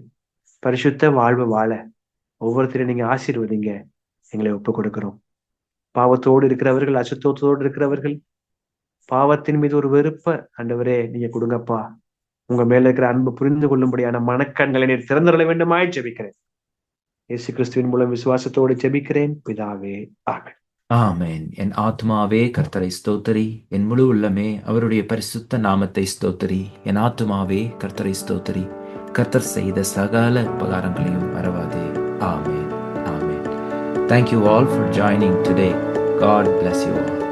பரிசுத்த வாழ்வு வாழ ஒவ்வொருத்தரையும் நீங்க ஆசீர்வதிங்க. எங்களை ஒப்பு கொடுக்கிறோம். பாவத்தோடு இருக்கிறவர்கள், அசுத்தத்தோடு இருக்கிறவர்கள், பாவத்தின் மீது ஒரு வெறுப்ப ஆண்டவரே நீங்க கொடுங்கப்பா. உங்க மேல இருக்கிற அன்பு புரிந்து கொள்ளும்படியான மனக்கண்களை நீர் திறந்துள்ள வேண்டுமாய் ஜெபிக்கிறேன். இயேசு கிறிஸ்துவின் மூலம் விசுவாசத்தோடு ஜெபிக்கிறேன் பிதாவே, ஆமென். ஆமென். என் ஆத்துமாவே கர்த்தரை ஸ்தோத்தரி, என் முழு உள்ளமே அவருடைய பரிசுத்த நாமத்தை ஸ்தோத்தரி. என் ஆத்துமாவே கர்த்தரை ஸ்தோத்தரி, கர்த்தர் செய்த சகல உபகாரங்களையும் மறவாதே. ஆமென். ஆமென். Thank you all for joining today. God bless you all.